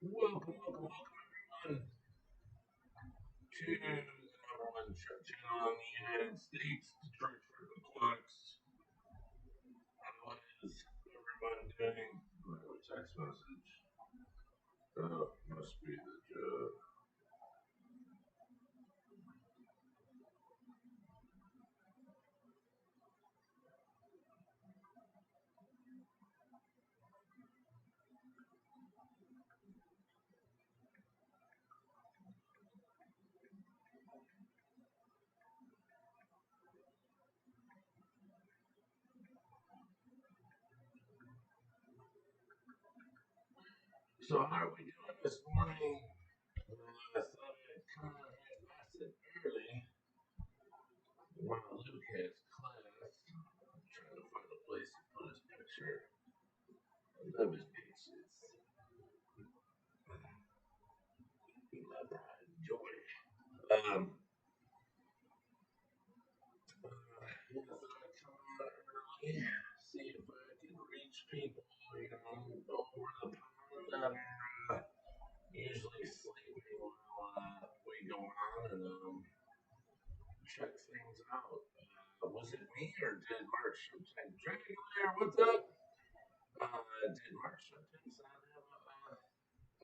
Welcome everyone to the number one show channel in the United States, Detroit Shrimp Aquatics. How is everyone doing? I have a text message. Oh, must be the joke. So how are we doing this morning? I thought I'd come out here nice and early while Luke has class. I'm trying to find a place to put his picture. I love his pictures. He love pride and joy. Um, I thought I'd come out early, see if I can reach people, over the pond that are usually sleeping while we go on and check things out. Was it me or did Mark Shipton? Dragon Lair, what's up? Did Mark Shipton not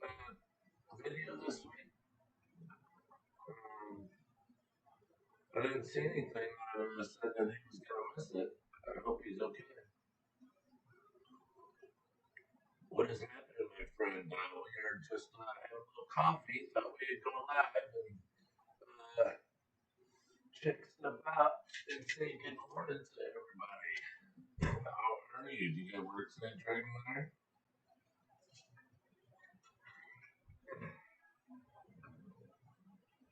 have a video this week? I didn't see anything that said that he was gonna miss it. I hope he's okay. What is happening, my friend? We are just having a little coffee. Thought we'd go live and check stuff out and say good morning to everybody. How are you? Do you get work today, Dragon Lair?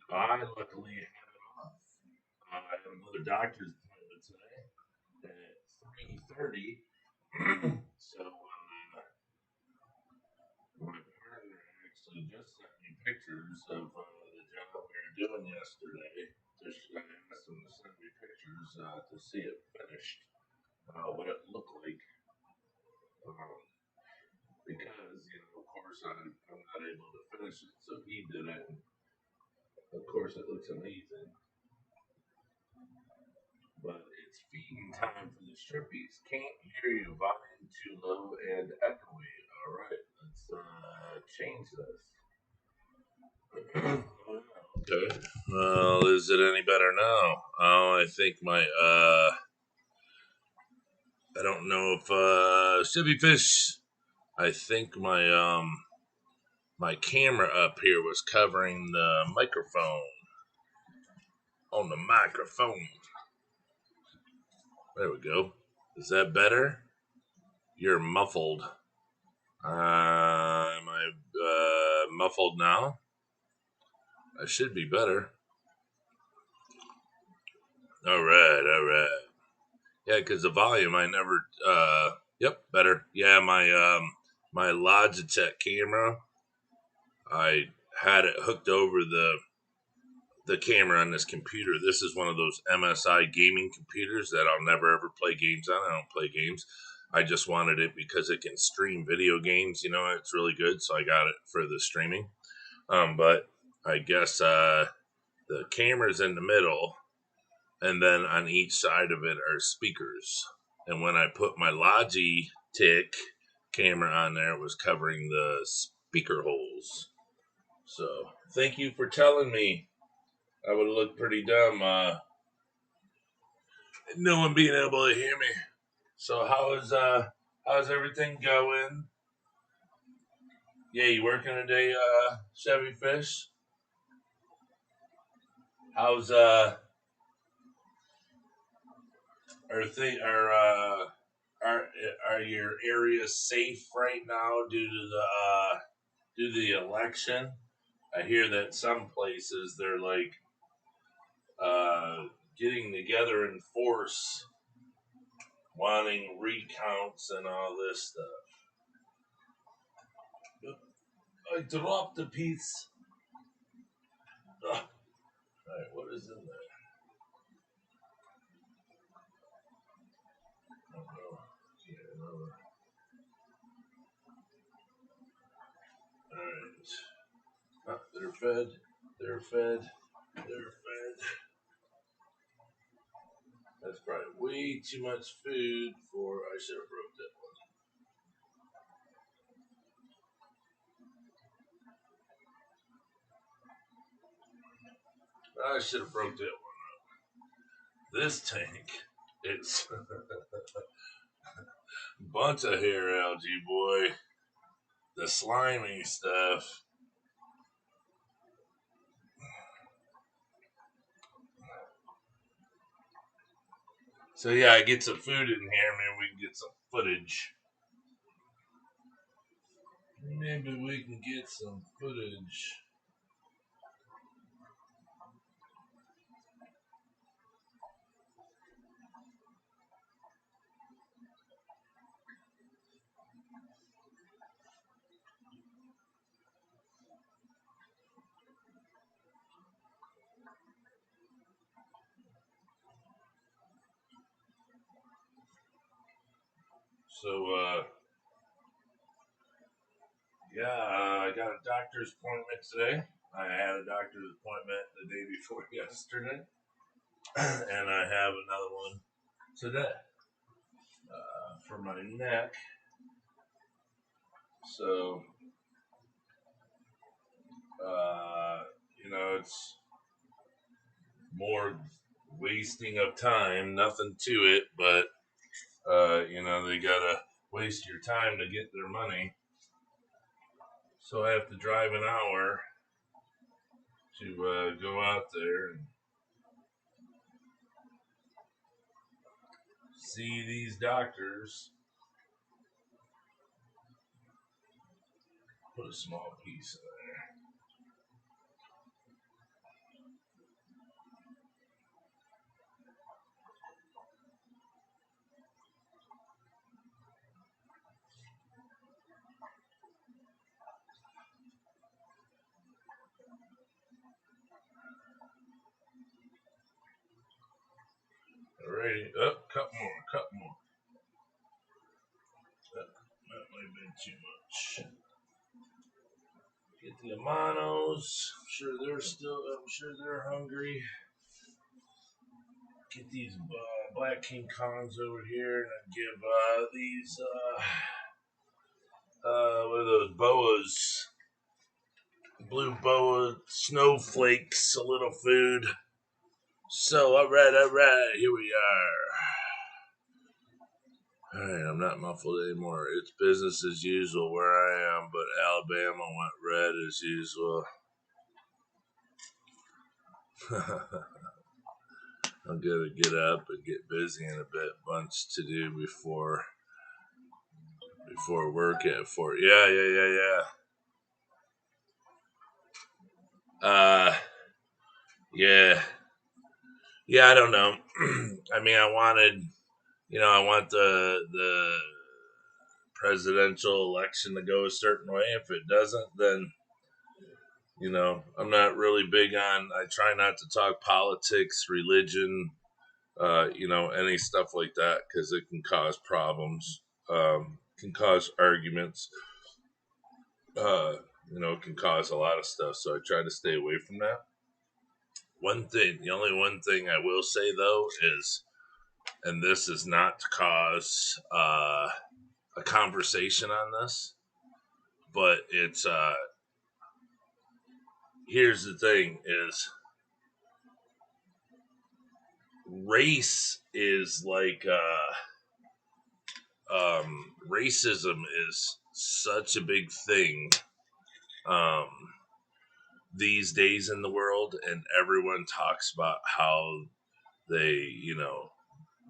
I luckily have it off. I have another doctor's appointment today at 3:30. So my partner actually just sent me pictures of the job we were doing yesterday. I asked him to send me pictures to see it finished, what it looked like. Um, because, of course, I'm not able to finish it, so he did it. Of course, it looks amazing. But it's feeding time for the Strippies. Can't hear you. Volume too low and echoey. All right, let's change this. Okay. Well, is it any better now? Oh, I think my I don't know if Chevy Fish. I think my camera up here was covering the microphone on the microphone. There we go. Is that better? You're muffled. Am I muffled now? I should be better. All right, all right. Yeah, because the volume, I never. Yep, better. Yeah, my Logitech camera, I had it hooked over the camera on this computer. This is one of those MSI gaming computers that I'll never ever play games on. I don't play games. I just wanted it because it can stream video games. It's really good, so I got it for the streaming. But I guess the camera's in the middle, and then on each side of it are speakers. And when I put my Logitech camera on there, it was covering the speaker holes. So thank you for telling me. I would have looked pretty dumb, no one being able to hear me. So how's everything going? Yeah, you working today, Chevy Fish? How's are thing are your areas safe right now due to the election? I hear that some places they're like getting together in force, wanting recounts and all this stuff. I dropped a piece. Ugh. All right, what is in there? I don't know. Yeah, no. All right, They're fed. They're fed. They're fed. That's probably way too much food for. I should have broke that one. I should have broke that one. This tank is a bunch of hair algae, boy. The slimy stuff. So yeah, I get some food in here, man. We can get some footage. Maybe we can get some footage. So, I got a doctor's appointment today. I had a doctor's appointment the day before yesterday, and I have another one today for my neck. So, it's more wasting of time, nothing to it, but, they gotta waste your time to get their money. So I have to drive an hour to go out there and see these doctors. Put a small piece in there. Alrighty, couple more. That might have been too much. Get the Amanos. I'm sure they're hungry. Get these Black King Kongs over here and give these, what are those boas? Blue boa snowflakes a little food. So, alright, here we are. Alright, I'm not muffled anymore. It's business as usual where I am, but Alabama went red as usual. I'm gonna get up and get busy in a bit. Bunch to do before work at 4. Yeah. Yeah. Yeah, I don't know. I mean, I want the presidential election to go a certain way. If it doesn't, then I'm not really big on. I try not to talk politics, religion, any stuff like that because it can cause problems, can cause arguments, it can cause a lot of stuff. So I try to stay away from that. The only one thing I will say though is, and this is not to cause a conversation on this, but it's here's the thing: is race is like racism is such a big thing um, these days in the world, and everyone talks about how they,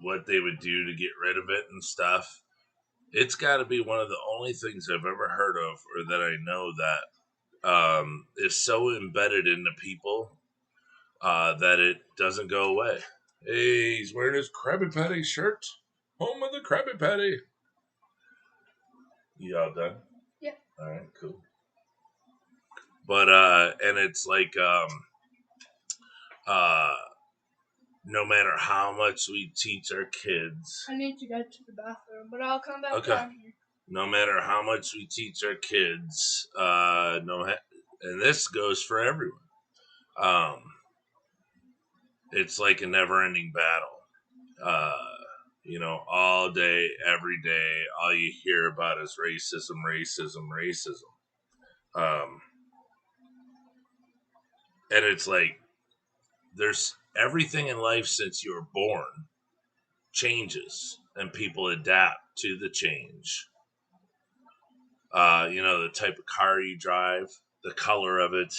what they would do to get rid of it and stuff. It's got to be one of the only things I've ever heard of, or that I know that is so embedded into people that it doesn't go away. Hey, he's wearing his Krabby Patty shirt. Home of the Krabby Patty. You all done? Yeah. All right, cool. But and it's like no matter how much we teach our kids. I need to go to the bathroom, but I'll come back Okay. down here. No matter how much we teach our kids, and this goes for everyone. It's like a never-ending battle. All day, every day, all you hear about is racism, racism, racism. And it's like there's everything in life since you were born changes, and people adapt to the change. The type of car you drive, the color of it,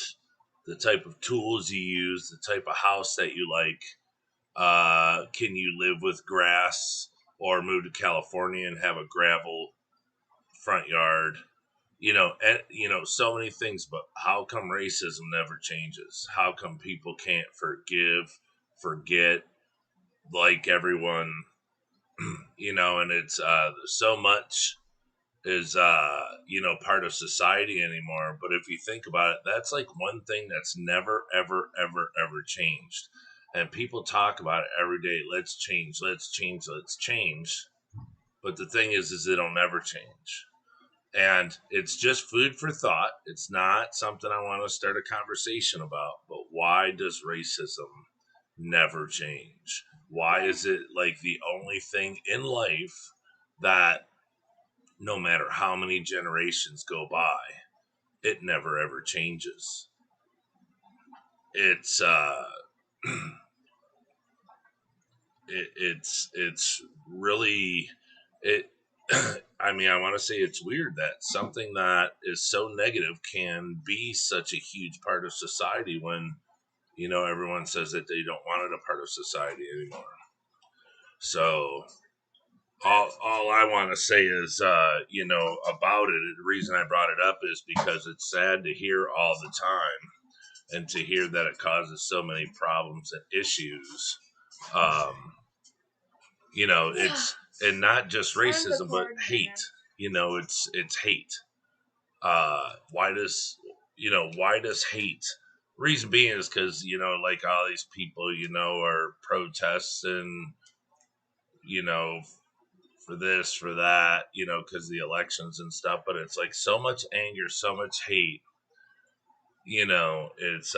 the type of tools you use, the type of house that you like. Can you live with grass or move to California and have a gravel front yard? So many things, but how come racism never changes? How come people can't forget, like everyone, and it's so much is part of society anymore. But if you think about it, that's like one thing that's never ever ever ever changed, and people talk about it every day. Let's change, let's change, let's change. But the thing is it'll never change, and it's just food for thought. It's not something I want to start a conversation about. But why does racism never change? Why is it like the only thing in life that no matter how many generations go by, it never ever changes? It's it's really it. I mean, I want to say it's weird that something that is so negative can be such a huge part of society when everyone says that they don't want it a part of society anymore. So all I want to say is, about it. The reason I brought it up is because it's sad to hear all the time, and to hear that it causes so many problems and issues. Um, it's and not just racism, but hate. It's hate. Why does hate? Reason being is because like all these people are protesting, you know, for this, for that, because the elections and stuff. But it's like so much anger, so much hate. It's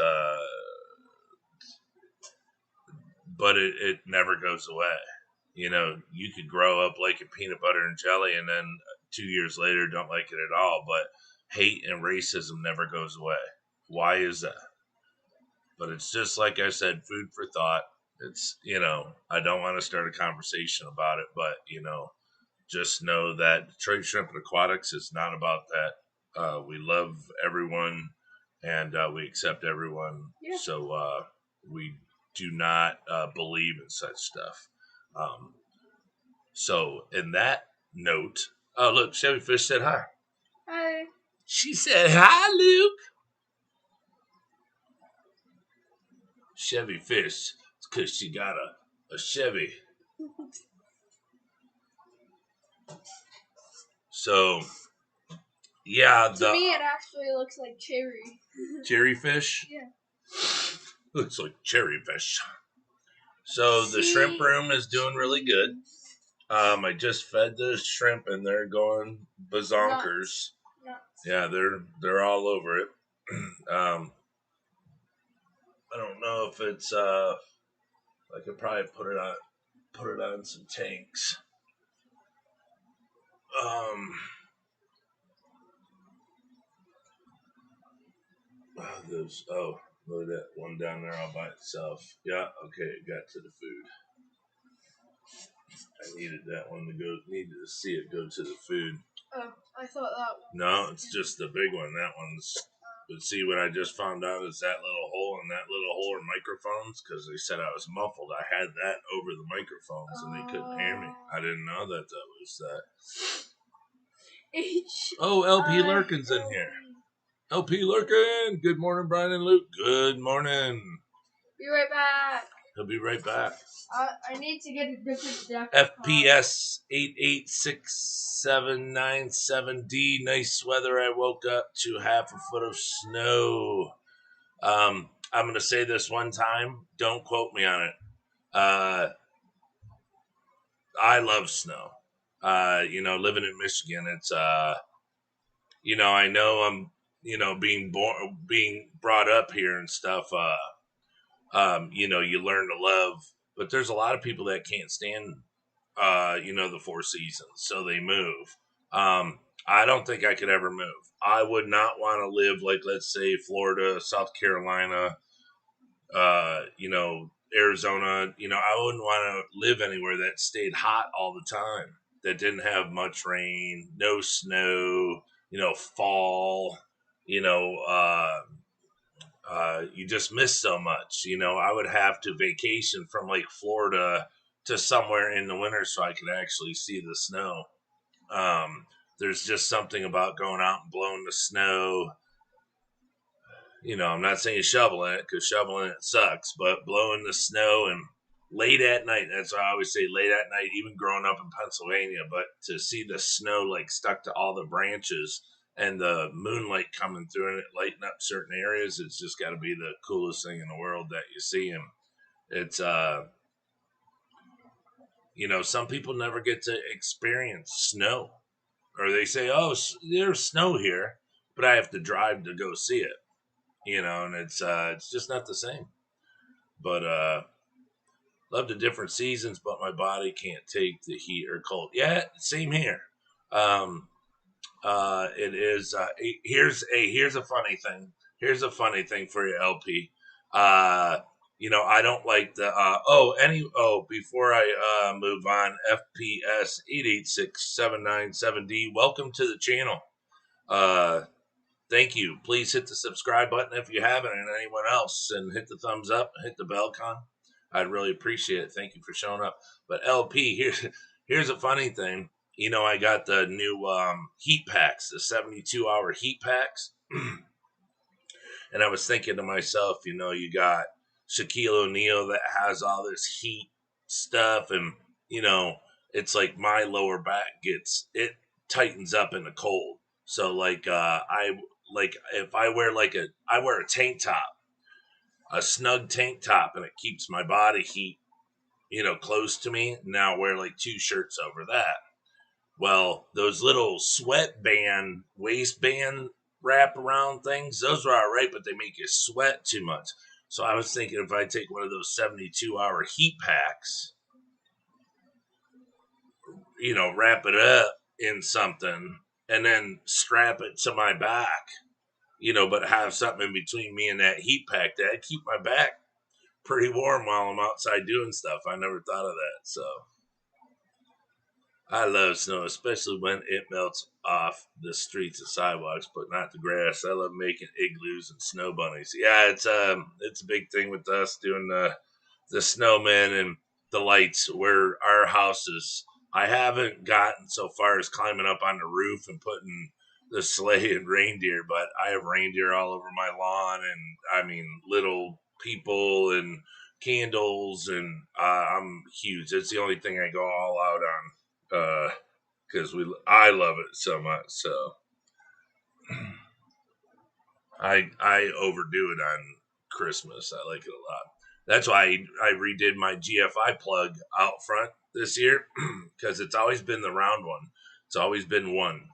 but it never goes away. You could grow up liking peanut butter and jelly, and then 2 years later don't like it at all. But hate and racism never goes away. Why is that? But it's just like I said, food for thought. It's I don't want to start a conversation about it, but just know that Detroit Shrimp Aquatics is not about that. We love everyone, and we accept everyone. Yeah. So we do not believe in such stuff. So in that note, oh look, Chevy Fish said hi. Hi. She said hi, Luke. Chevy Fish, it's because she got a Chevy. So yeah, to me it actually looks like cherry. Cherry fish? Yeah. Looks like cherry fish. So the shrimp room is doing really good. I just fed the shrimp and they're going bazonkers. Nuts. Yeah, they're all over it. I don't know if it's I could probably put it on some tanks. Look at that one down there all by itself. Yeah, okay, it got to the food. I needed that one needed to see it go to the food. Oh, I thought that one. No, it's just the big one. That one's. But see, what I just found out is that little hole are microphones, because they said I was muffled. I had that over the microphones and they couldn't hear me. I didn't know that was that. LP Lurkin's in here. LP Lurkin! Good morning, Brian and Luke. Good morning. Be right back. He'll be right back. I need to get a different deck. FPS 886797D. Nice weather. I woke up to half a foot of snow. I'm going to say this one time. Don't quote me on it. I love snow. Living in Michigan, it's, I know I'm being brought up here and stuff, you learn to love. But there's a lot of people that can't stand, the four seasons, so they move. I don't think I could ever move. I would not want to live like, let's say, Florida, South Carolina, Arizona. I wouldn't want to live anywhere that stayed hot all the time, that didn't have much rain, no snow, fall, you know, uh, you just miss so much. I would have to vacation from like Florida to somewhere in the winter so I could actually see the snow. Um, there's just something about going out and blowing the snow. I'm not saying shoveling it, because shoveling it sucks, but blowing the snow and late at night. That's why I always say late at night, even growing up in Pennsylvania. But to see the snow like stuck to all the branches and the moonlight coming through and it lighting up certain areas, it's just got to be the coolest thing in the world that you see. And it's, some people never get to experience snow, or they say, oh, there's snow here, but I have to drive to go see it. And it's just not the same. But love the different seasons, but my body can't take the heat or cold. Yeah, same here. Um, it is. Here's a funny thing. Here's a funny thing for you, LP. I don't like the. Before I move on, FPS 886797D. Welcome to the channel. Thank you. Please hit the subscribe button if you haven't, and anyone else, and hit the thumbs up, hit the bell con. I'd really appreciate it. Thank you for showing up. But LP, here's a funny thing. I got the new heat packs, the 72-hour heat packs. And I was thinking to myself, you got Shaquille O'Neal that has all this heat stuff, and it's like my lower back it tightens up in the cold. So if I wear I wear a tank top, a snug tank top, and it keeps my body heat, close to me. Now I wear like two shirts over that. Well, those little sweatband, waistband wrap around things, those are all right, but they make you sweat too much. So I was thinking if I take one of those 72-hour heat packs, wrap it up in something and then strap it to my back, but have something in between me and that heat pack, that'd keep my back pretty warm while I'm outside doing stuff. I never thought of that. So I love snow, especially when it melts off the streets and sidewalks, but not the grass. I love making igloos and snow bunnies. Yeah, it's a big thing with us doing the snowmen and the lights where our house is. I haven't gotten so far as climbing up on the roof and putting the sleigh and reindeer, but I have reindeer all over my lawn, and I mean little people and candles, and I'm huge. It's the only thing I go all out on because I love it so much. So I overdo it on Christmas. I like it a lot. That's why I redid my GFI plug out front this year, because it's always been the round one. It's always been one,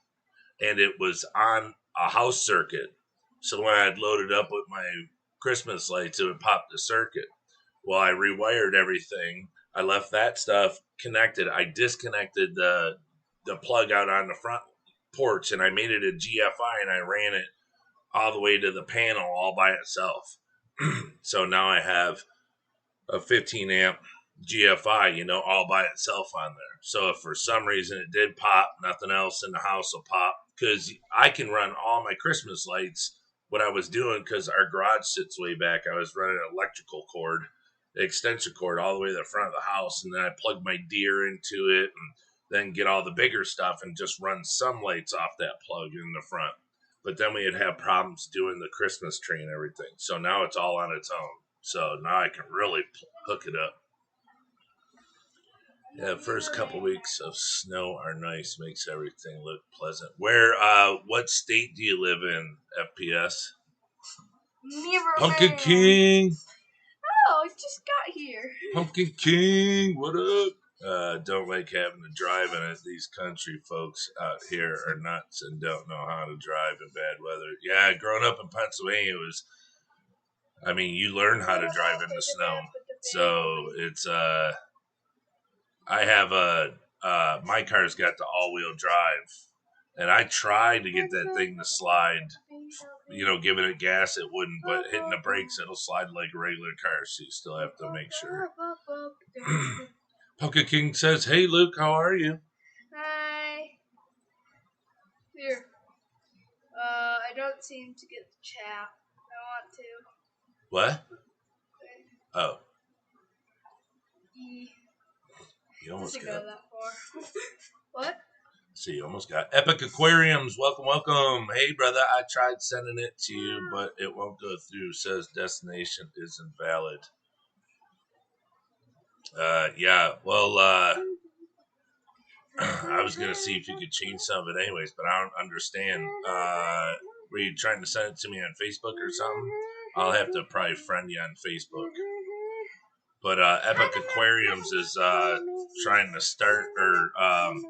and it was on a house circuit. So when I had loaded up with my Christmas lights, it would pop the circuit. Well, I rewired everything. I left that stuff connected. I disconnected the plug out on the front porch, and I made it a GFI, and I ran it all the way to the panel all by itself. So now I have a 15 amp GFI, all by itself on there. So if for some reason it did pop, nothing else in the house will pop, because I can run all my Christmas lights. What I was doing, because our garage sits way back, I was running an electrical cord, extension cord, all the way to the front of the house, and then I plug my deer into it, and then get all the bigger stuff and just run some lights off that plug in the front. But then we'd have problems doing the Christmas tree and everything. So now it's all on its own. So now I can really hook it up. Yeah, the first couple weeks of snow are nice, makes everything look pleasant. What state do you live in, FPS? Never Pumpkin man. King! Oh, I just got here. Pumpkin King, what up? Don't like having to drive in it. These country folks out here are nuts and don't know how to drive in bad weather. Yeah, growing up in Pennsylvania was, I mean, you learn how to drive in the snow. So it's, I have my car's got the all-wheel drive, and I tried to get that thing to slide. You know, giving it gas, it wouldn't, but hitting the brakes, it'll slide like a regular car, so you still have to make sure. Pumpkin King says, "Hey Luke, how are you?" Hi. Here. I don't seem to get the chat. I want to. What? Oh, E. you almost Doesn't got go that far. What? See, you almost got Epic Aquariums. Welcome, welcome. Hey, brother, I tried sending it to you, but it won't go through. Says destination is invalid. Yeah, well, I was going to see if you could change some of it anyways, but I don't understand. Were you trying to send it to me on Facebook or something? I'll have to probably friend you on Facebook. But Epic Aquariums is trying to start or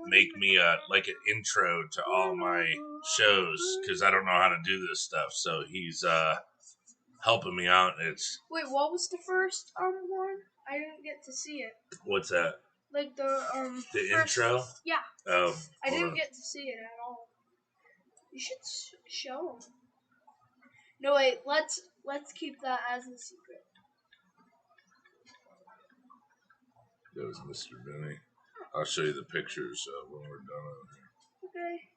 make me like an intro to all my shows because I don't know how to do this stuff. So he's helping me out. It's Wait, what was the first one? I didn't get to see it. What's that? Like the first, intro. Yeah. Oh, I didn't get to see it at all. You should show them. No, wait. Let's keep that as a secret. That was Mr. Vinny. I'll show you the pictures when we're done on here. Okay.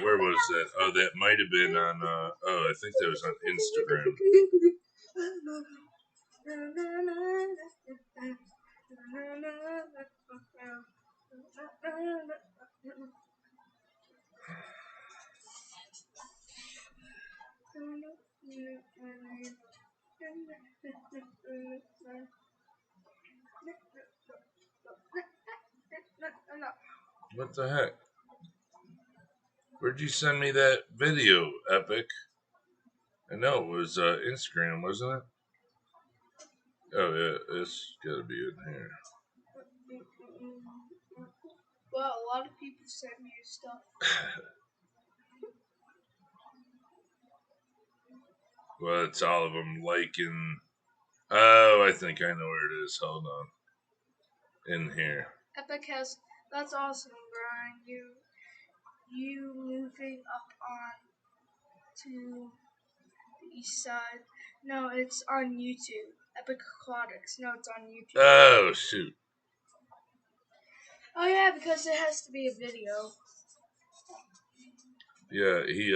Where was that? Oh, that might have been on. I think that was on Instagram. What the heck? Where'd you send me that video, Epic? I know it was Instagram, wasn't it? Oh yeah, it's gotta be in here. Well, a lot of people send me stuff. Well, it's all of them liking. Oh, I think I know where it is. Hold on. In here. Epic has. That's awesome, Brian. You moving up on to the east side. No, it's on YouTube. Epic Aquatics. No, it's on YouTube. Oh shoot. Oh yeah, because it has to be a video. Yeah, he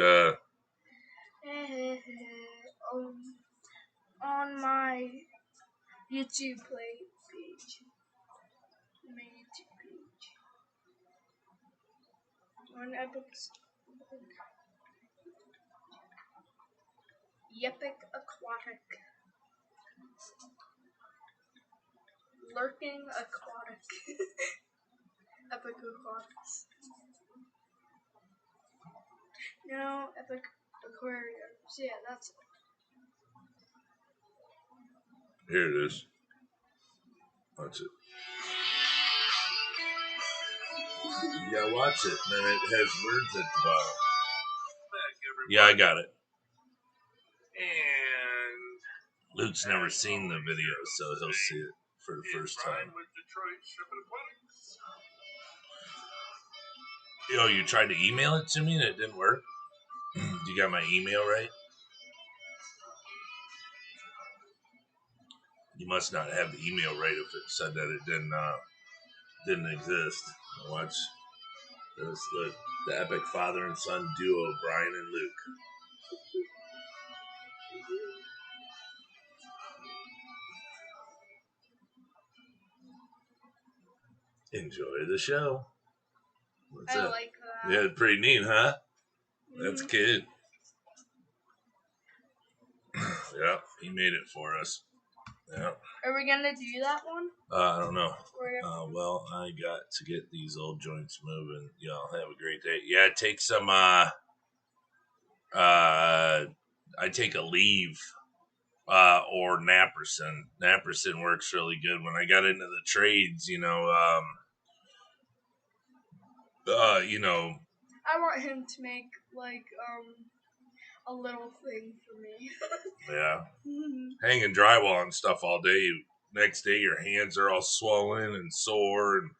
on my YouTube page. My YouTube page. On Epic Aquatic. Lurking Aquatic. Epic Aquatics. No, Epic Aquariums. Yeah, that's it. Here it is. Watch it. Yeah, watch it. And then it has words at the bottom. Yeah, I got it. And Luke's never seen the video, so he'll see it for the first time. Yo, you tried to email it to me and it didn't work? You got my email right? You must not have the email right if it said that it didn't exist. Watch. That's the epic father and son duo, Brian and Luke. Enjoy the show. What's I that? like that. Yeah, pretty neat, huh? That's good. Yeah, he made it for us. Yeah. Are we gonna do that one? I don't know. Or Well, I got to get these old joints moving. Y'all have a great day. Yeah, take some. I take a leave or Naperson. Naperson works really good. When I got into the trades, you know, I want him to make like a little thing for me. yeah, hanging drywall and stuff all day. Next day, your hands are all swollen and sore, and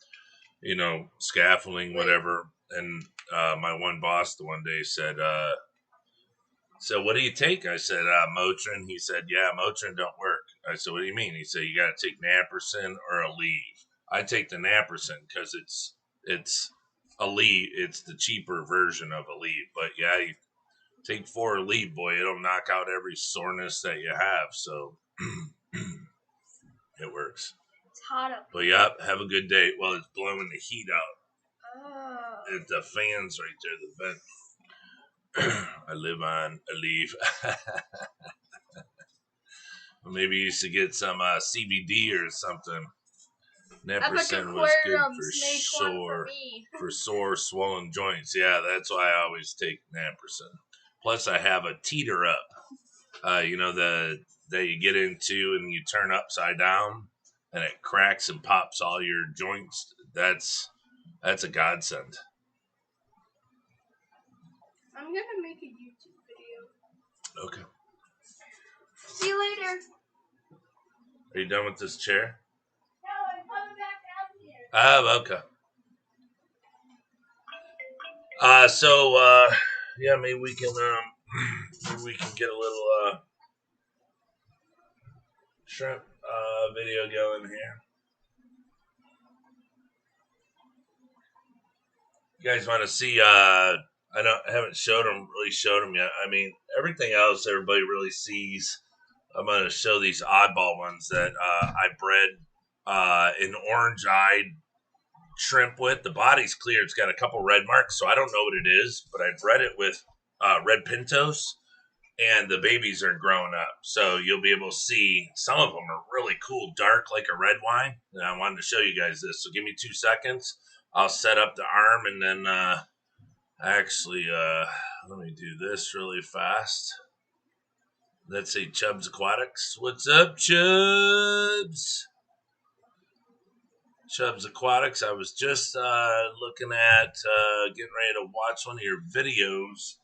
scaffolding, whatever. And my one boss the one day said, "So what do you take?" I said, "Motrin." He said, "Yeah, Motrin don't work." I said, "What do you mean?" He said, "You got to take Naperson or a leave." I take the Naperson because it's a leave. It's the cheaper version of a leave. But yeah, you take 4 a leave, boy, it'll knock out every soreness that you have. So it works. It's hot up. But yeah, have a good day. Well, it's blowing the heat out. Oh. The fans right there, the vent. I live on a leaf. Maybe you should get some CBD or something. Neperson was good for sore, swollen joints. Yeah, that's why I always take Neperson. Plus, I have a teeter up. That you get into and you turn upside down, and it cracks and pops all your joints. That's a godsend. I'm gonna make a YouTube video. Okay. See you later. Are you done with this chair? No, I'm coming back down here. Oh, okay. Yeah, maybe we can get a little shrimp video going here. You guys want to see? I haven't really showed them yet. I mean, everything else everybody really sees. I'm going to show these oddball ones that I bred an orange-eyed shrimp with. The body's clear. It's got a couple red marks, so I don't know what it is, but I bred it with red pintos, and the babies are growing up. So you'll be able to see some of them are really cool, dark like a red wine. And I wanted to show you guys this. So give me 2 seconds. I'll set up the arm, and then let me do this really fast. Let's say Chubbs Aquatics. What's up, Chubbs? Chubbs Aquatics. I was just looking at getting ready to watch one of your videos.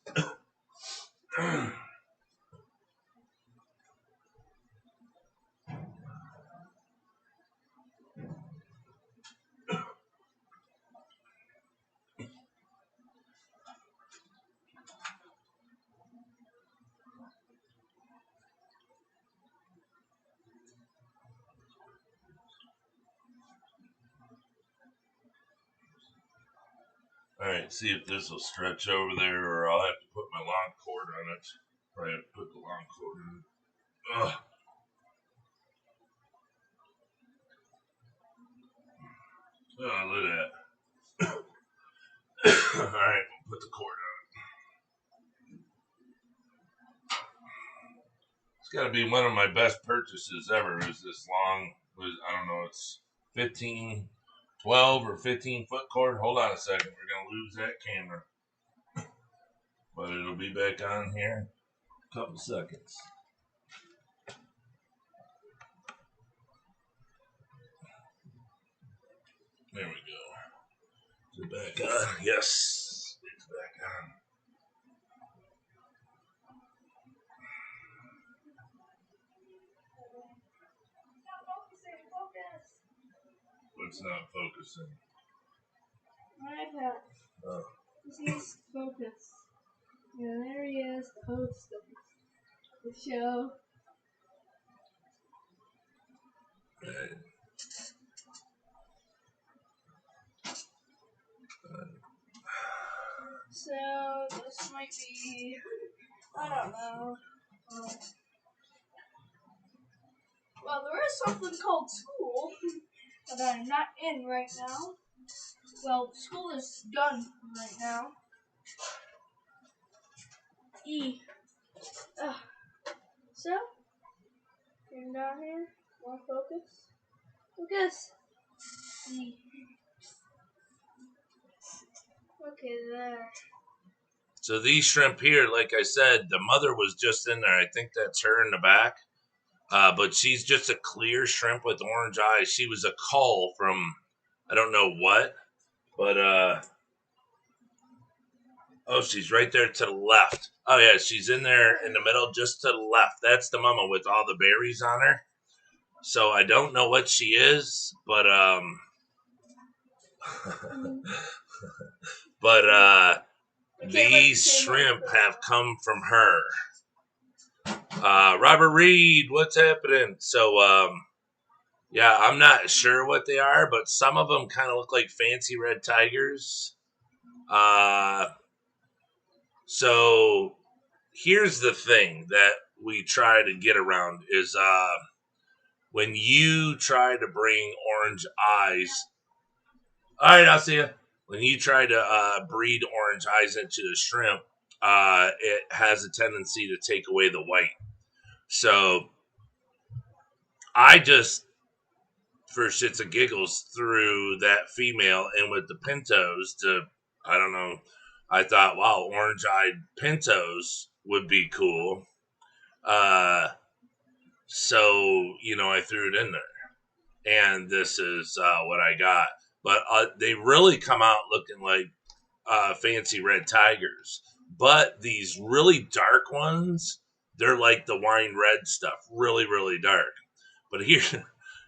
All right, see if this will stretch over there, or I'll have to put my long cord on it. Probably have to put the long cord in. Ugh. Oh, look at that. All right, we'll put the cord on. It's got to be one of my best purchases ever. Is this long? I don't know. It's 12 or 15 foot cord. Hold on a second. We're gonna lose that camera, but it'll be back on here. A couple seconds. There we go. Is it back on? Yes, it's back on. What's not focusing? My iPad. Oh. He's focused. Yeah, there he is, the host of the show. Right. So this might be, I don't know. Well, there is something called school that I'm not in right now. Well, school is done right now. So, turn down here. More focus. Focus. see. Okay, there. So these shrimp here, like I said, the mother was just in there. I think that's her in the back. But she's just a clear shrimp with orange eyes. She was a cull from I don't know what, but oh, she's right there to the left. Oh yeah, she's in there in the middle, just to the left. That's the mama with all the berries on her. So I don't know what she is, but but these shrimp have come from her. Robert Reed, what's happening? So yeah, I'm not sure what they are, but some of them kind of look like fancy red tigers. Uh, so here's the thing that we try to get around is when you try to bring orange eyes. All right, I'll see you. When you try to breed orange eyes into the shrimp, it has a tendency to take away the white. So I just, for shits and giggles, threw that female in with the pintos to, I don't know, I thought, wow, orange eyed pintos would be cool. Uh, so, I threw it in there. And this is what I got. But they really come out looking like fancy red tigers. But these really dark ones, they're like the wine red stuff, really, really dark. But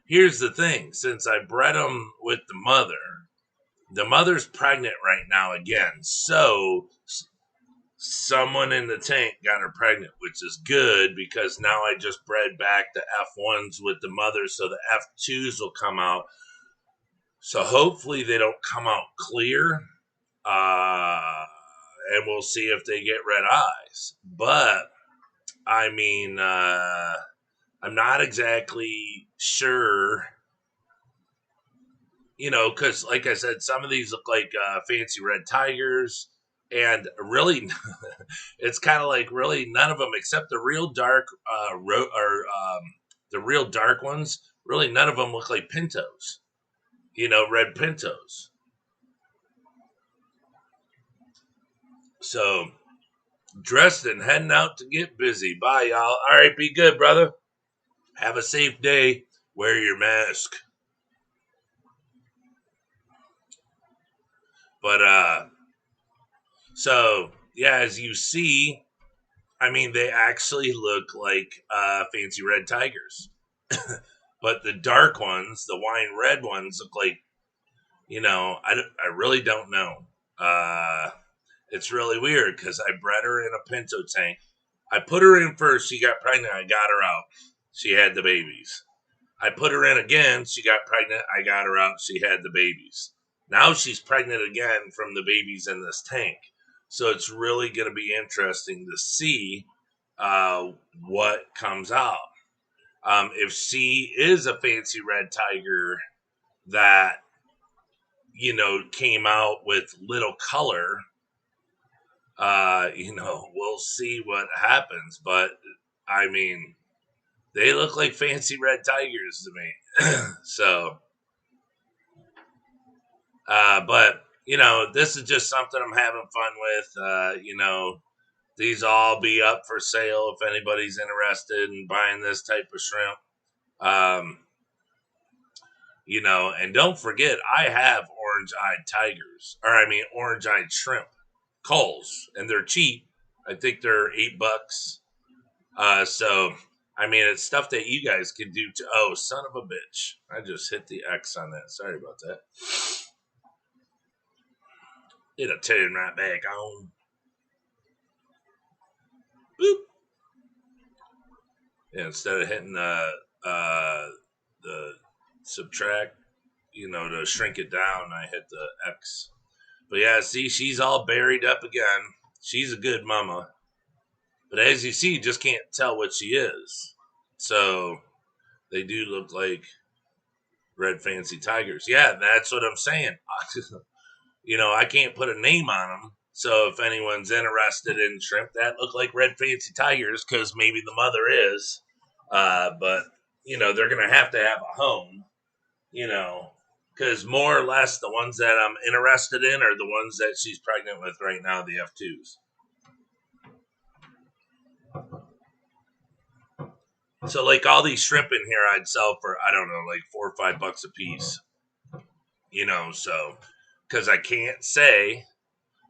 here's the thing: since I bred them with the mother's pregnant right now again. So someone in the tank got her pregnant, which is good because now I just bred back the F1s with the mother, so the F2s will come out. So hopefully they don't come out clear. And we'll see if they get red eyes. But I mean, I'm not exactly sure, because like I said, some of these look like fancy red tigers, and really, it's kind of like really none of them except the real dark, the real dark ones. Really, none of them look like pintos. Red pintos. So dressed and heading out to get busy. Bye, y'all. All right, be good, brother. Have a safe day. Wear your mask. But so yeah, as you see, I mean, they actually look like fancy red tigers. But the dark ones, the wine red ones, look like I really don't know. It's really weird because I bred her in a pinto tank. I put her in first. She got pregnant. I got her out. She had the babies. I put her in again. She got pregnant. I got her out. She had the babies. Now she's pregnant again from the babies in this tank. So it's really going to be interesting to see what comes out. If she is a fancy red tiger that, came out with little color, we'll see what happens. But I mean, they look like fancy red tigers to me. So, but this is just something I'm having fun with. These all be up for sale if anybody's interested in buying this type of shrimp. Um, and don't forget, I have orange-eyed tigers, or I mean, orange-eyed shrimp culls, and they're cheap. I think they're $8. So I mean, it's stuff that you guys can do to. Oh, son of a bitch! I just hit the X on that. Sorry about that. It'll turn right back on. Boop. Yeah, instead of hitting the subtract, to shrink it down, I hit the X. But yeah, see, she's all buried up again. She's a good mama. But as you see, you just can't tell what she is. So they do look like red fancy tigers. Yeah, that's what I'm saying. I can't put a name on them. So if anyone's interested in shrimp that look like red fancy tigers, because maybe the mother is, but they're gonna have to have a home, because Because more or less the ones that I'm interested in are the ones that she's pregnant with right now, the F2s. So like all these shrimp in here I'd sell for, I don't know, like $4 or $5 a piece. So because I can't say,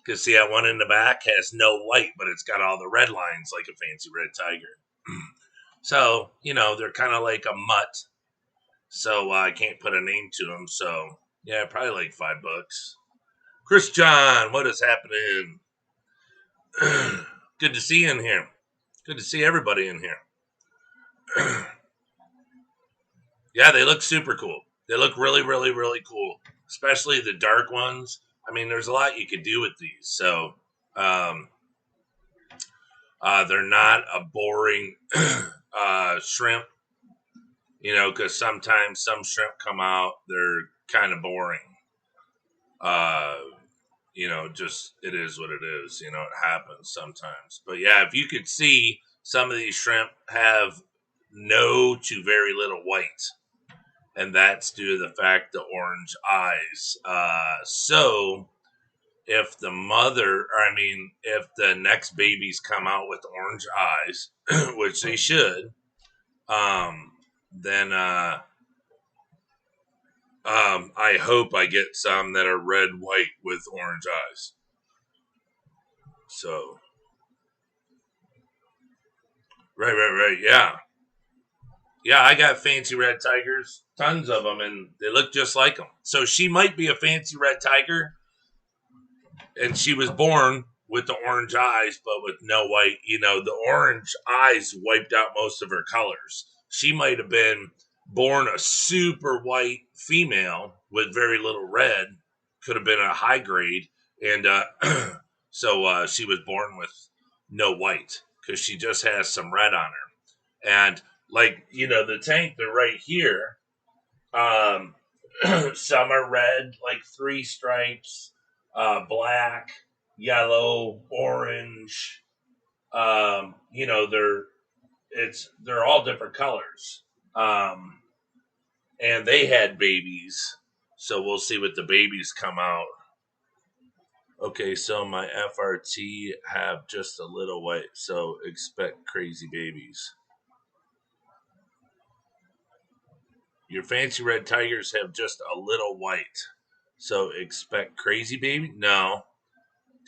because see, that one in the back has no white, but it's got all the red lines like a fancy red tiger. So, they're kind of like a mutt. So I can't put a name to them. So yeah, probably like $5. Chris John, what is happening? Good to see you in here. Good to see everybody in here. Yeah, they look super cool. They look really, really, really cool. Especially the dark ones. I mean, there's a lot you could do with these. So, um, they're not a boring shrimp, because sometimes some shrimp come out, they're kind of boring. Uh, just it is what it is. It happens sometimes. But yeah, if you could see, some of these shrimp have no to very little white. And that's due to the fact the orange eyes. So if the if the next babies come out with orange eyes, which they should, then I hope I get some that are red, white with orange eyes. So, right, yeah. Yeah, I got fancy red tigers, tons of them, and they look just like them. So she might be a fancy red tiger, and she was born with the orange eyes, but with no white. The orange eyes wiped out most of her colors. She might have been born a super white female with very little red. Could have been a high grade, and so she was born with no white because she just has some red on her. And like the tank, they're right here. Um, some are red, like 3 stripes, black, yellow, orange. They're all different colors. And they had babies, so we'll see what the babies come out. Okay, so my FRT have just a little white, so expect crazy babies. Your fancy red tigers have just a little white, so expect crazy baby? No.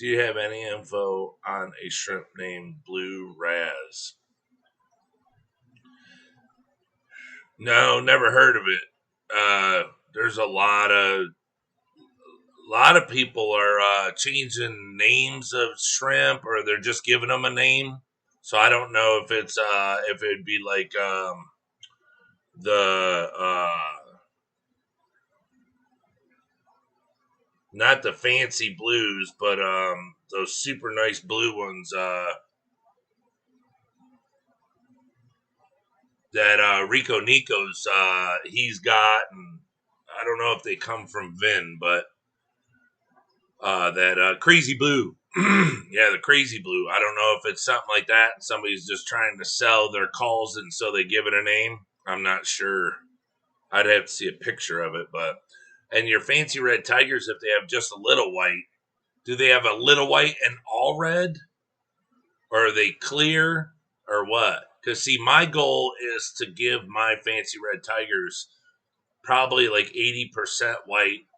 Do you have any info on a shrimp named Blue Raz? No, never heard of it. There's a lot of people are changing names of shrimp, or they're just giving them a name. So I don't know if it'd be like the not the fancy blues, but those super nice blue ones that Rico Nico's he's got, and I don't know if they come from Vin, but that crazy blue. Yeah, the crazy blue. I don't know if it's something like that. Somebody's just trying to sell their calls, and so they give it a name. I'm not sure. I'd have to see a picture of it, and your fancy red tigers, if they have just a little white, do they have a little white and all red, or are they clear, or what? Because see, my goal is to give my fancy red tigers probably like 80% white,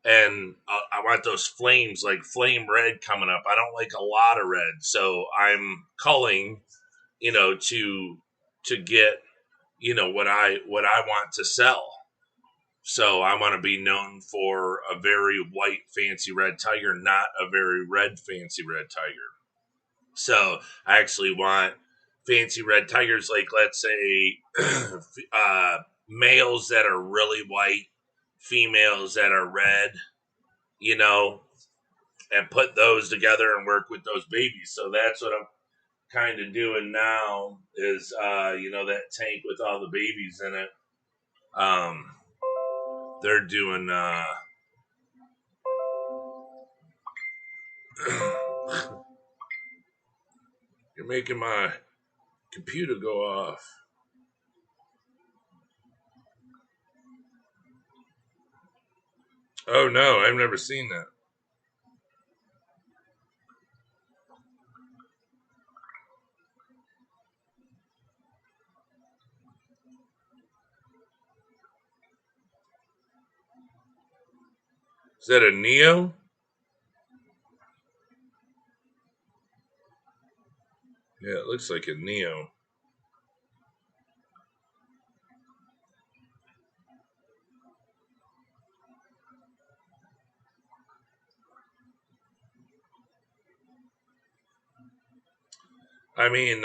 and I want those flames, like flame red, coming up. I don't like a lot of red, so I'm culling, to get what I want to sell. So I want to be known for a very white fancy red tiger, not a very red fancy red tiger. So I actually want fancy red tigers, like let's say males that are really white, females that are red, you know, and put those together and work with those babies. So that's what I'm kind of doing now is, that tank with all the babies in it. They're doing, you're making my computer go off. Oh no, I've never seen that. Is that a Neo? Yeah, it looks like a Neo. I mean,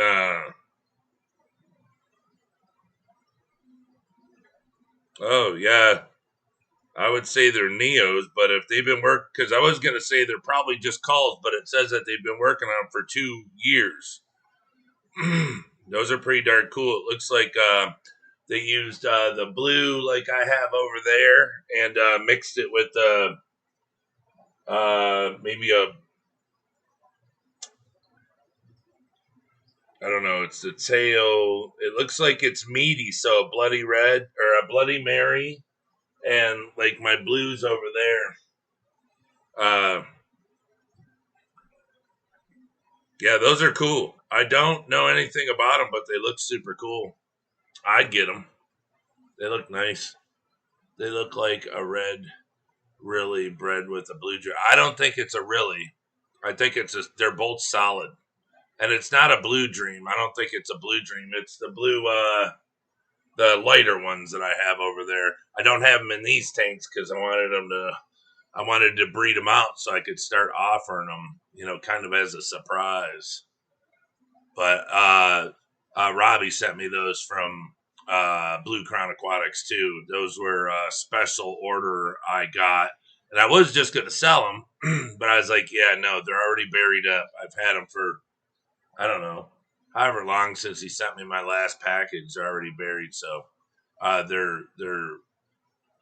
oh yeah, I would say they're Neos, but if they've been working, because I was gonna say they're probably just calls, but it says that they've been working on them for 2 years. Those are pretty darn cool. It looks like they used the blue like I have over there and mixed it with maybe a, I don't know, it's the tail. It looks like it's meaty, so a bloody red or a bloody Mary and like my blues over there. Yeah, those are cool. I don't know anything about them, but they look super cool. I'd get them. They look nice. They look like a red, really bred with a blue dream. I don't think it's a really. I think it's a, they're both solid, and it's not a blue dream. I don't think it's a blue dream. It's the blue, the lighter ones that I have over there. I don't have them in these tanks because I wanted them to. I wanted to breed them out so I could start offering them, kind of as a surprise. But Robbie sent me those from Blue Crown Aquatics too. Those were a special order I got, and I was just going to sell them, but I was like, yeah, no, they're already buried up. I've had them for I don't know, however long since he sent me my last package. They're already buried, so they're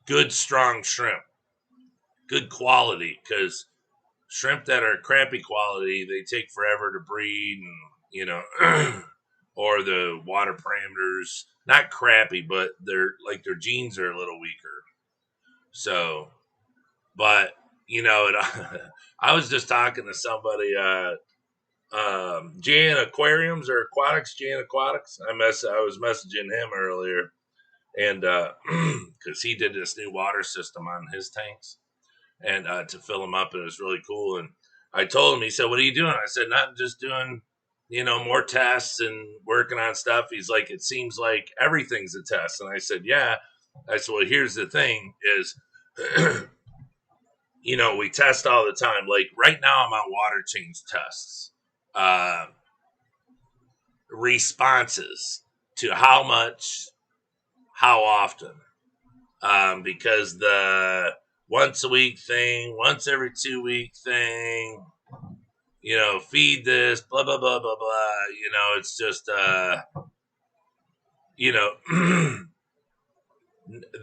good, strong shrimp, good quality because shrimp that are crappy quality, they take forever to breed, and or the water parameters not crappy, but they're like their genes are a little weaker. So, but I was just talking to somebody. Jan Aquariums or Aquatics, Jan Aquatics. I was messaging him earlier, and because he did this new water system on his tanks, and to fill them up, and it was really cool. And I told him, he said, "What are you doing?" I said, "Not just doing, more tests and working on stuff." He's like, "It seems like everything's a test," and I said, "Yeah." I said, "Well, here's the thing: is we test all the time. Like right now, I'm on water change tests, uh, responses to how much, how often." Because the once a week thing, once every 2 week thing, feed this, blah, blah, blah, blah, blah. It's just, you know,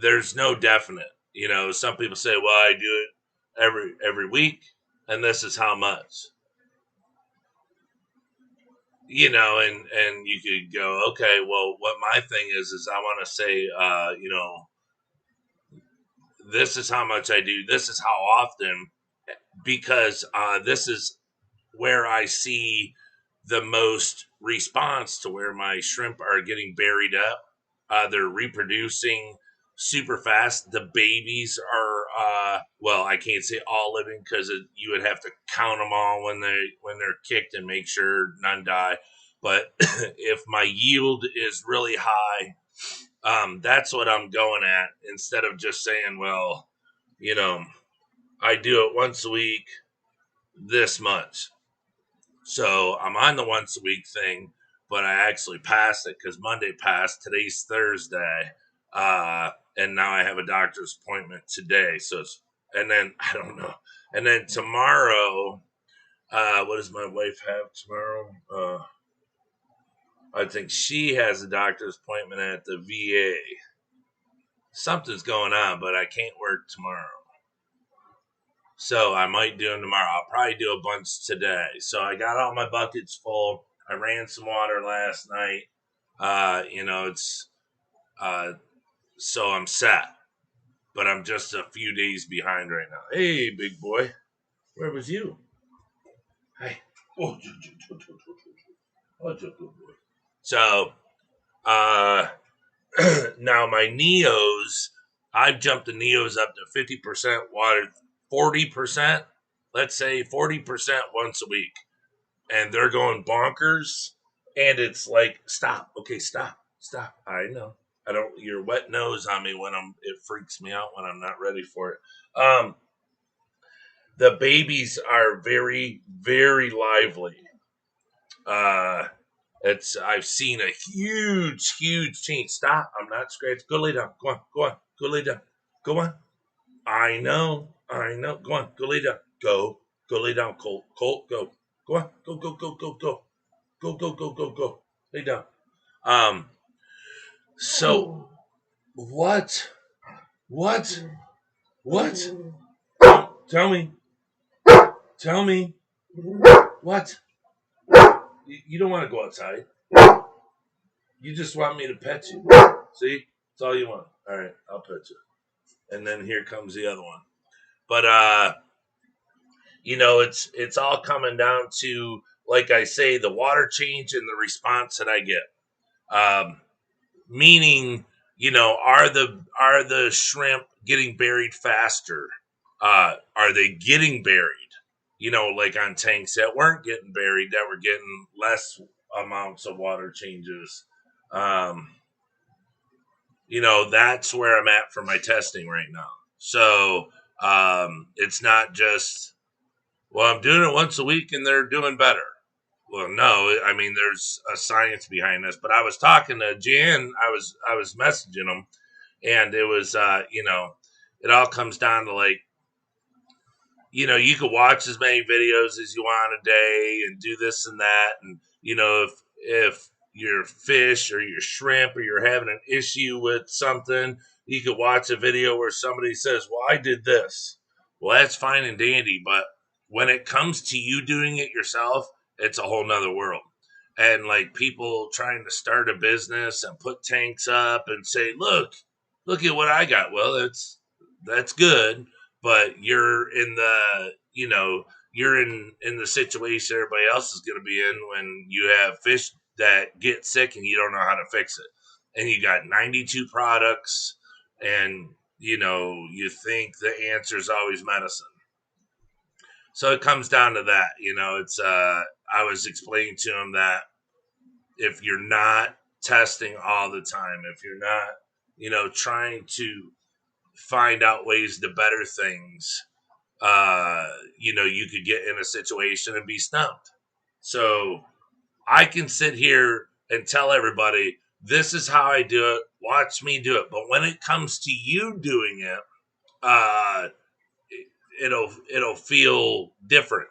there's no definite. Some people say, well, I do it every week, and this is how much. And you could go, okay, well, what my thing is I want to say, this is how much I do, this is how often, because this is where I see the most response to where my shrimp are getting buried up. They're reproducing super fast. The babies are, well, I can't say all living because you would have to count them all when they're kicked and make sure none die. But if my yield is really high, that's what I'm going at instead of just saying, well, you know, I do it once a week this much. So I'm on the once a week thing, but I actually passed it because Monday passed. Today's Thursday, and now I have a doctor's appointment today. So and then I don't know, and then tomorrow, what does my wife have tomorrow? I think she has a doctor's appointment at the VA. Something's going on, but I can't work tomorrow. So I might do them tomorrow. I'll probably do a bunch today. So I got all my buckets full. I ran some water last night. It's uh, so I'm set. but I'm just a few days behind right now. Hey, big boy, where was you? Hey, oh, good boy. So, uh, now my Neos, I've jumped the Neos up to 50% water, 40%, let's say 40% once a week. And they're going bonkers. And it's like, stop. Okay, stop. Stop. I know. I don't, your wet nose on me it freaks me out when I'm not ready for it. The babies are very, very lively. Uh, I've seen a huge, huge change. Stop! I'm not scratching. Go lay down. Go on. Go on. Go lay down. Go on. I know. I know. Go on. Go lay down. Go. Go lay down, Colt. Colt, go. Go on. Go. Go. Go. Go. Go. Go. Go. Go. Go. Go. Lay down. Um. So what? What? What? Tell me. Tell me. What? You don't want to go outside. You just want me to pet you. See? That's all you want. All right, I'll pet you. And then here comes the other one. But it's all coming down to, like I say, the water change and the response that I get. Meaning, are the shrimp getting buried faster? Are they getting buried? Like on tanks that weren't getting buried, that were getting less amounts of water changes. Um, that's where I'm at for my testing right now. So it's not just, well, I'm doing it once a week and they're doing better. Well, no, I mean, there's a science behind this. But I was talking to Jan, I was messaging them, and it was, it all comes down to like, you could watch as many videos as you want a day and do this and that. And, if your fish or your shrimp or you're having an issue with something, you could watch a video where somebody says, well, I did this. Well, that's fine and dandy. But when it comes to you doing it yourself, it's a whole nother world. And like people trying to start a business and put tanks up and say, look at what I got. Well, that's good, but you're in the situation everybody else is going to be in when you have fish that get sick and you don't know how to fix it, and you got 92 products, and you think the answer is always medicine. So it comes down to that. It's I was explaining to him that if you're not testing all the time, if you're not trying to find out ways to better things, you could get in a situation and be stumped. So I can sit here and tell everybody, this is how I do it. Watch me do it. But when it comes to you doing it, uh, it'll feel different.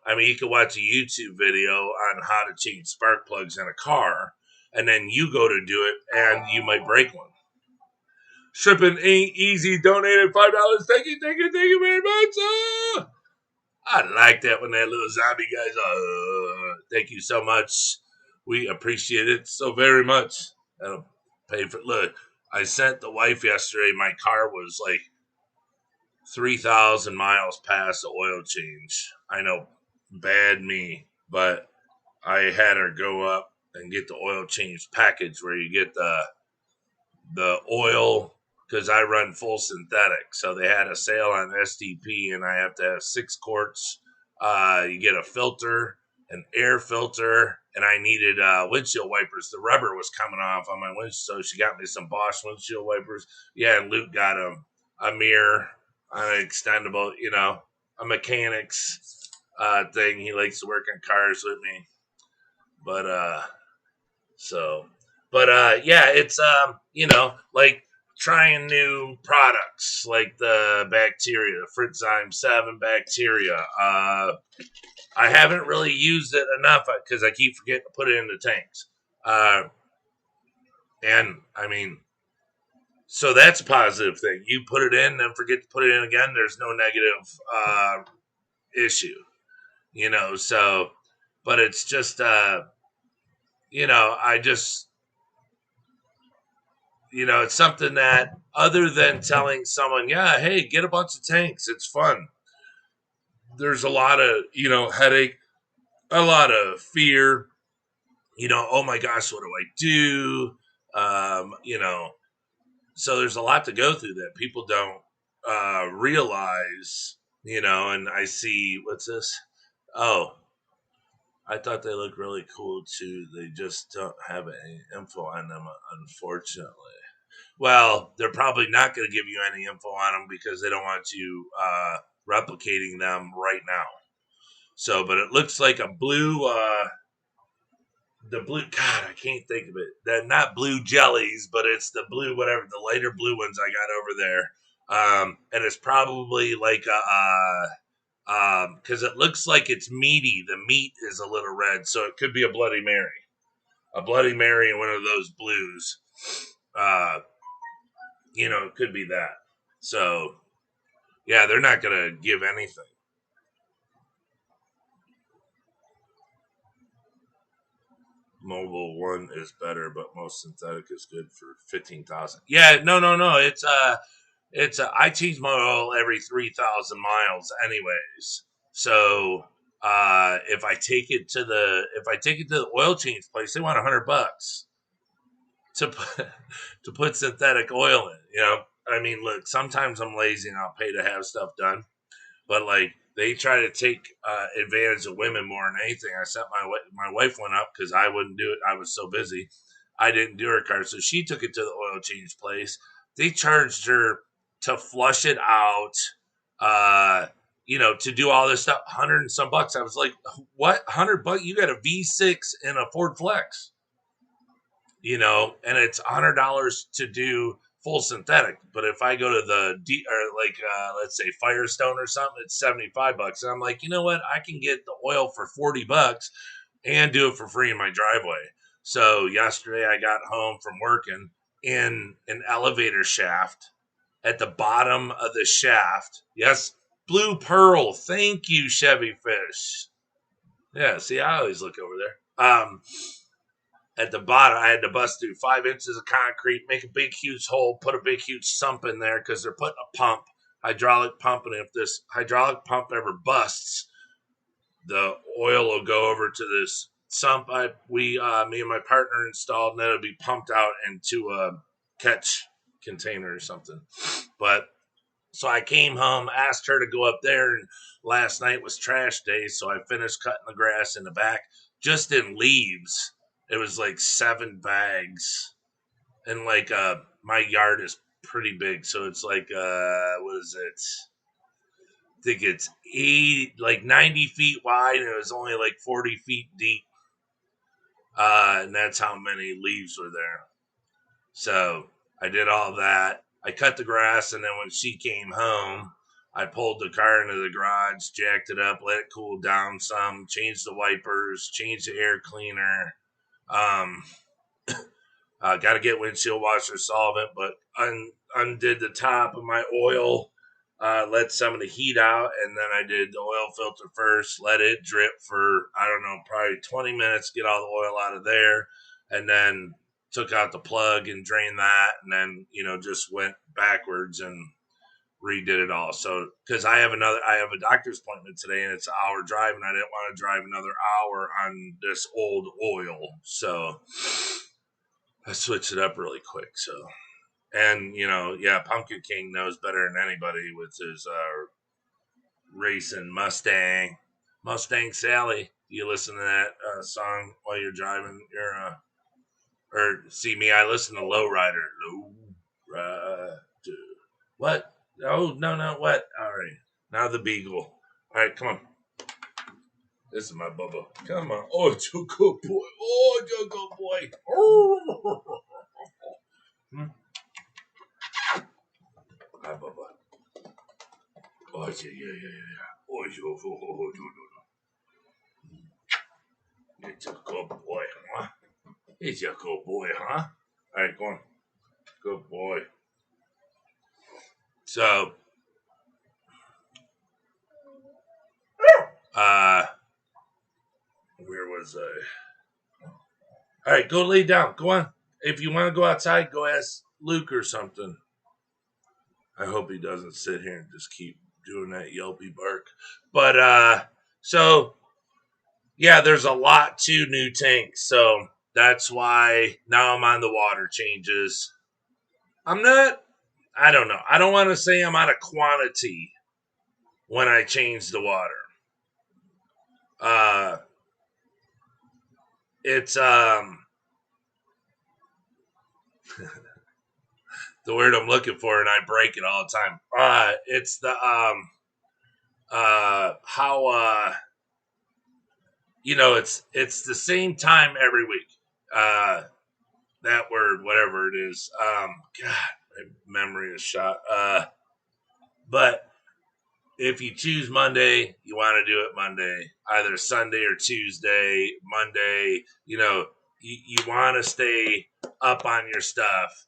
I mean, you can watch a YouTube video on how to change spark plugs in a car, and then you go to do it, and you might break one. Shipping ain't easy. Donated $5. Thank you very much. I like that when that little zombie guy's. Thank you so much. We appreciate it so very much. That'll pay for. Look, I sent the wife yesterday. My car was like 3,000 miles past the oil change. I know, bad me, but I had her go up and get the oil change package where you get the oil, because I run full synthetic. So they had a sale on STP, and I have to have 6 quarts. You get a filter, an air filter, and I needed windshield wipers. The rubber was coming off on my windshield, so she got me some Bosch windshield wipers. Yeah, and Luke got a mirror, an extendable, a mechanics thing. He likes to work on cars with me. But so, yeah, it's like trying new products like the bacteria, the Fritzyme 7 bacteria. I haven't really used it enough because I keep forgetting to put it in the tanks. And I mean, so that's a positive thing. You put it in and forget to put it in again. There's no negative issue, So, but it's just, I just it's something that other than telling someone, yeah, hey, get a bunch of tanks, it's fun. There's a lot of, headache, a lot of fear, oh my gosh, what do I do? So there's a lot to go through that people don't realize, and I see, what's this? Oh, I thought they looked really cool too. They just don't have any info on them, unfortunately. Well, they're probably not going to give you any info on them because they don't want you replicating them right now. So, but it looks like a blue, the blue, God, I can't think of it. They're not blue jellies, but it's the blue, whatever, the lighter blue ones I got over there. And it's probably like because it looks like it's meaty. The meat is a little red, so it could be a Bloody Mary. A Bloody Mary and one of those blues. Uh, it could be that. So, yeah, they're not going to give anything. Mobile one is better, but most synthetic is good for 15,000. Yeah, no. I change my oil every 3,000 miles, anyways. So if I take it to the oil change place, they want $100 to put, to put synthetic oil in. I mean, look, sometimes I'm lazy and I'll pay to have stuff done. But like they try to take advantage of women more than anything. I set my wife went up because I wouldn't do it. I was so busy. I didn't do her card, so she took it to the oil change place. They charged her to flush it out, to do all this stuff, 100 and some bucks. I was like, what, $100? You got a V6 and a Ford Flex, and it's $100 to do full synthetic. But if I go to the let's say Firestone or something, it's $75. And I'm like, you know what? I can get the oil for $40 and do it for free in my driveway. So yesterday I got home from working in an elevator shaft at the bottom of the shaft. Yes, Blue Pearl. Thank you, Chevy Fish. Yeah, see, I always look over there. At the bottom, I had to bust through 5 inches of concrete, make a big, huge hole, put a big, huge sump in there because they're putting a hydraulic pump, and if this hydraulic pump ever busts, the oil will go over to this sump. Me and my partner installed, and then it'll be pumped out into a catch container or something. But so I came home, asked her to go up there, and last night was trash day, so I finished cutting the grass in the back, just in leaves. It was like 7 bags, and like my yard is pretty big, so it's like what is it? I think it's 90 feet wide, and it was only like 40 feet deep, and that's how many leaves were there. So I did all that. I cut the grass, and then when she came home, I pulled the car into the garage, jacked it up, let it cool down some, changed the wipers, changed the air cleaner. Got to get windshield washer solvent, but undid the top of my oil, let some of the heat out, and then I did the oil filter first, let it drip for, I don't know, probably 20 minutes, get all the oil out of there, and then took out the plug and drained that, and then, just went backwards and redid it all. So, because I have a doctor's appointment today, and it's an hour drive, and I didn't want to drive another hour on this old oil. So I switched it up really quick. So, and Pumpkin King knows better than anybody with his racing Mustang Sally. You listen to that song while you're driving your or see me? I listen to Lowrider. Lowrider. What? Oh no! What? All right, now the Beagle. All right, come on. This is my Bubba. Come on. Oh, it's a good boy. Oh, it's a good boy. Oh. Hi, Bubba. Oh, yeah. Oh, it's a good boy, huh? It's a good boy, huh? All right, go on. Good boy. So, where was I? All right, go lay down. Go on. If you want to go outside, go ask Luke or something. I hope he doesn't sit here and just keep doing that yelpy bark. But so yeah, there's a lot to new tanks, so that's why now I'm on the water changes. I'm not. I don't know. I don't want to say I'm out of quantity when I change the water. Uh, it's the word I'm looking for, and I break it all the time. It's the how it's the same time every week. Uh, that word, whatever it is. God, my memory is shot. But if you choose Monday, you want to do it Monday, either Sunday or Tuesday, Monday. You want to stay up on your stuff.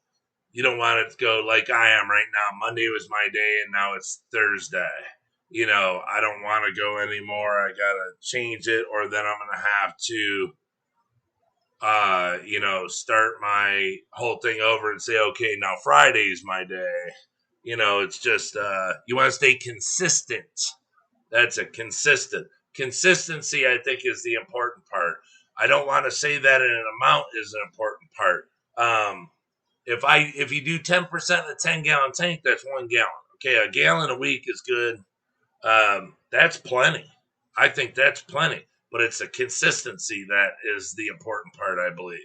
You don't want it to go like I am right now. Monday was my day, and now it's Thursday. I don't want to go anymore. I gotta change it, or then I'm gonna have to start my whole thing over and say, okay, now Friday's my day. It's just you want to stay consistent. That's a consistent. Consistency, I think, is the important part. I don't want to say that an amount is an important part. If you do 10% of the 10-gallon tank, that's 1 gallon. Okay, a gallon a week is good. That's plenty. I think that's plenty. But it's the consistency that is the important part, I believe.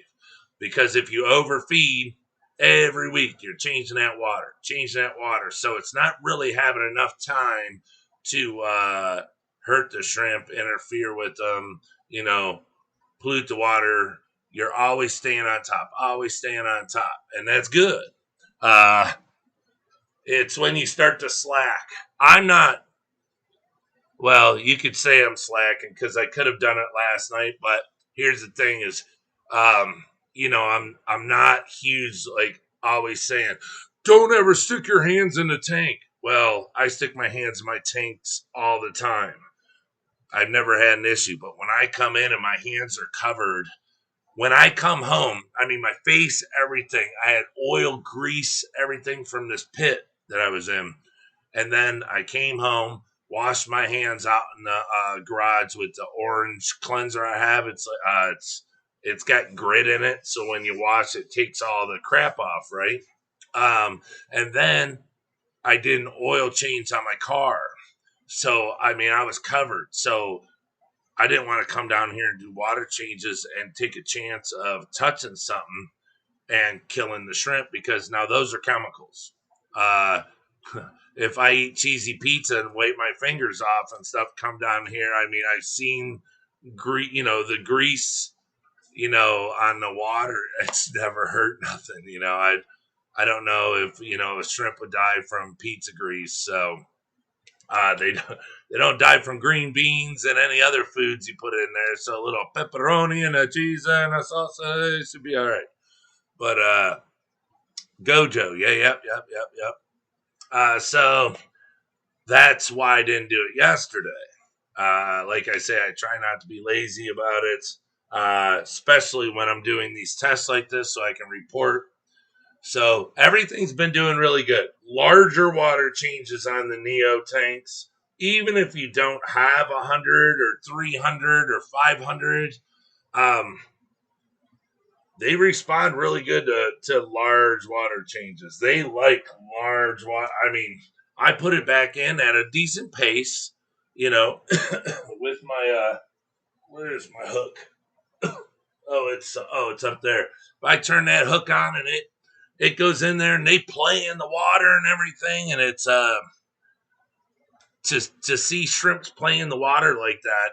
Because if you overfeed every week, you're changing that water. So it's not really having enough time to hurt the shrimp, interfere with them, pollute the water. You're always staying on top, always staying on top. And that's good. Uh, it's when you start to slack. I'm not Well, you could say I'm slacking because I could have done it last night, but here's the thing: is, I'm not huge like always saying, don't ever stick your hands in the tank. Well, I stick my hands in my tanks all the time. I've never had an issue, but when I come in and my hands are covered, when I come home, I mean my face, everything. I had oil, grease, everything from this pit that I was in. And then I came home, washed my hands out in the garage with the orange cleanser I have. It's got grit in it, so when you wash it, takes all the crap off, right? And then I did an oil change on my car, so I mean I was covered. So I didn't want to come down here and do water changes and take a chance of touching something and killing the shrimp because now those are chemicals. Uh, if I eat cheesy pizza and wipe my fingers off and stuff, come down here. I mean, I've seen the grease, on the water. It's never hurt nothing. I don't know if a shrimp would die from pizza grease. So they don't die from green beans and any other foods you put in there. So a little pepperoni and a cheese and a salsa, it should be all right. But Gojo, yeah, yep. So that's why I didn't do it yesterday. Like I say, I try not to be lazy about it, especially when I'm doing these tests like this, so I can report. So everything's been doing really good. Larger water changes on the Neo tanks, even if you don't have 100 or 300 or 500. Um, they respond really good to large water changes. They like large water. I mean, I put it back in at a decent pace, with my where's my hook? It's up there. If I turn that hook on and it goes in there and they play in the water and everything, and it's to see shrimps play in the water like that,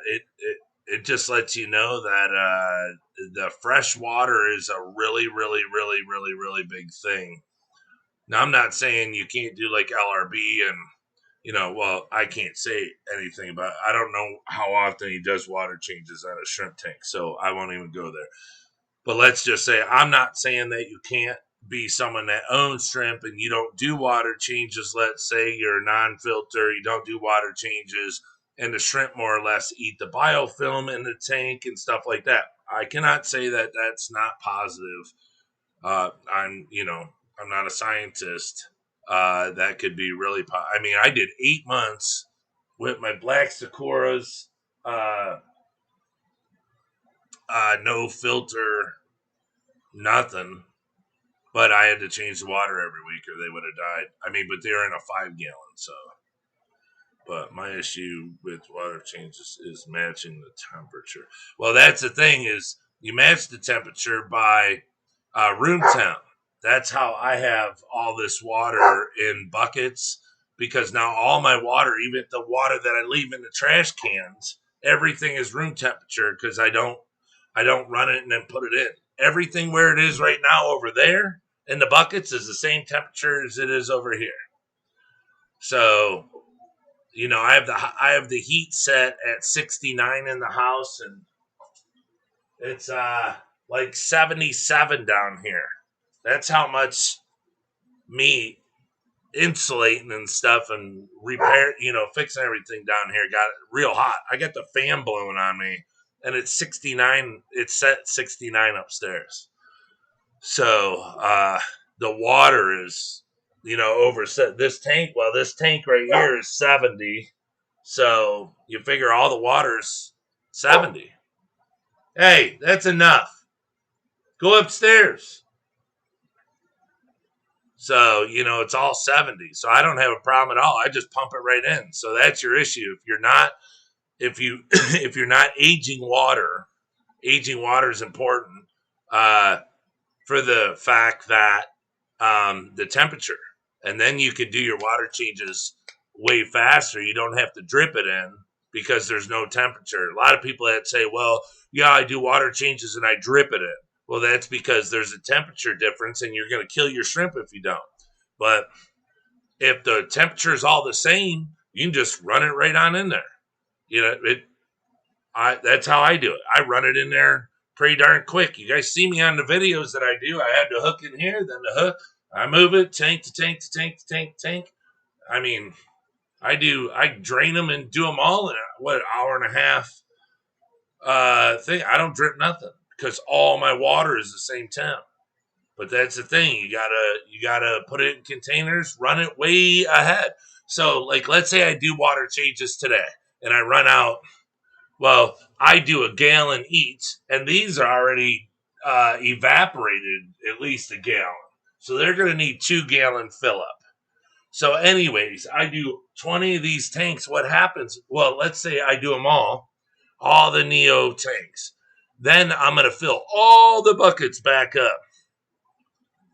it just lets you know that the fresh water is a really, really, really, really, really big thing. Now, I'm not saying you can't do like LRB and, well, I can't say anything about it. I don't know how often he does water changes on a shrimp tank, so I won't even go there. But let's just say I'm not saying that you can't be someone that owns shrimp and you don't do water changes. Let's say you're a non-filter, you don't do water changes, and the shrimp more or less eat the biofilm in the tank and stuff like that. I cannot say that that's not positive. I'm I'm not a scientist. That could be really. I mean, I did 8 months with my black Sakuras, uh, no filter, nothing. But I had to change the water every week, or they would have died. I mean, but they're in a 5 gallon, so. But my issue with water changes is matching the temperature. Well, that's the thing is you match the temperature by room temp. That's how I have all this water in buckets because now all my water, even the water that I leave in the trash cans, everything is room temperature because I don't run it and then put it in. Everything where it is right now over there in the buckets is the same temperature as it is over here. So I have the heat set at 69 in the house, and it's like 77 down here. That's how much me insulating and stuff and fixing everything down here got real hot. I got the fan blowing on me, and it's 69. It's set 69 upstairs. So the water is overset. This tank right here is 70. So you figure all the water's 70. Hey, that's enough. Go upstairs. So, it's all 70. So I don't have a problem at all. I just pump it right in. So that's your issue. If you if you're not aging water is important uh, for the fact that the temperature. And then you can do your water changes way faster. You don't have to drip it in because there's no temperature. A lot of people that say, well, yeah, I do water changes and I drip it in. Well, that's because there's a temperature difference and you're going to kill your shrimp if you don't. But if the temperature is all the same, you can just run it right on in there. That's how I do it. I run it in there pretty darn quick. You guys see me on the videos that I do. I have the hook in here, then the hook. I move it, tank to tank to tank to tank to tank. I mean, I drain them and do them all in an hour and a half thing. I don't drip nothing because all my water is the same temp. But that's the thing. You gotta put it in containers, run it way ahead. So like let's say I do water changes today and I run out. Well, I do a gallon each, and these are already evaporated at least a gallon. So they're going to need 2 gallon fill up. So, anyways, I do 20 of these tanks. What happens? Well, let's say I do them all the Neo tanks. Then I'm going to fill all the buckets back up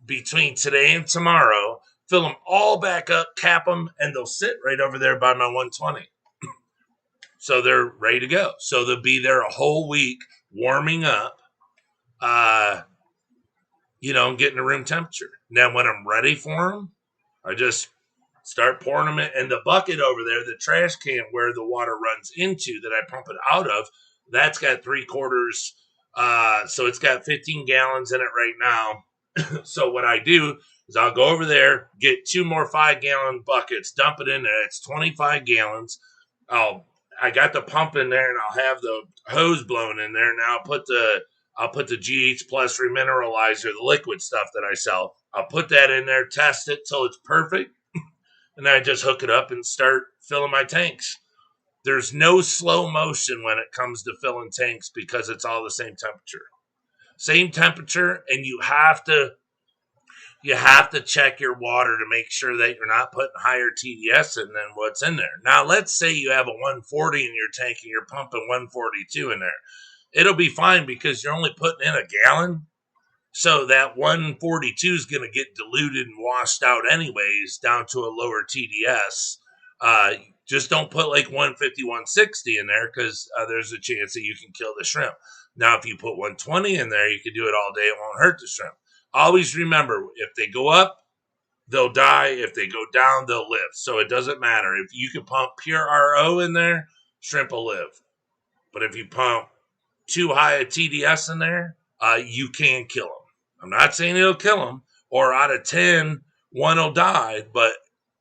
between today and tomorrow, fill them all back up, cap them, and they'll sit right over there by my 120. So they're ready to go. So they'll be there a whole week warming up, getting the room temperature. Now, when I'm ready for them, I just start pouring them in the bucket over there, the trash can where the water runs into that I pump it out of. That's got 3/4. So it's got 15 gallons in it right now. So what I do is I'll go over there, get 2 more 5-gallon buckets, dump it in there. It's 25 gallons. I got the pump in there, and I'll have the hose blown in there. Now I'll put the GH Plus remineralizer, the liquid stuff that I sell. I'll put that in there, test it till it's perfect, and then I just hook it up and start filling my tanks. There's no slow motion when it comes to filling tanks because it's all the same temperature. Same temperature, and you have to check your water to make sure that you're not putting higher TDS in than what's in there. Now, let's say you have a 140 in your tank and you're pumping 142 in there. It'll be fine because you're only putting in a gallon. So that 142 is going to get diluted and washed out anyways down to a lower TDS. Just don't put like 150, 160 in there because there's a chance that you can kill the shrimp. Now, if you put 120 in there, you can do it all day. It won't hurt the shrimp. Always remember, if they go up, they'll die. If they go down, they'll live. So it doesn't matter. If you can pump pure RO in there, shrimp will live. But if you pump too high a TDS in there, you can kill them. I'm not saying it'll kill them, or out of 10, one will die, but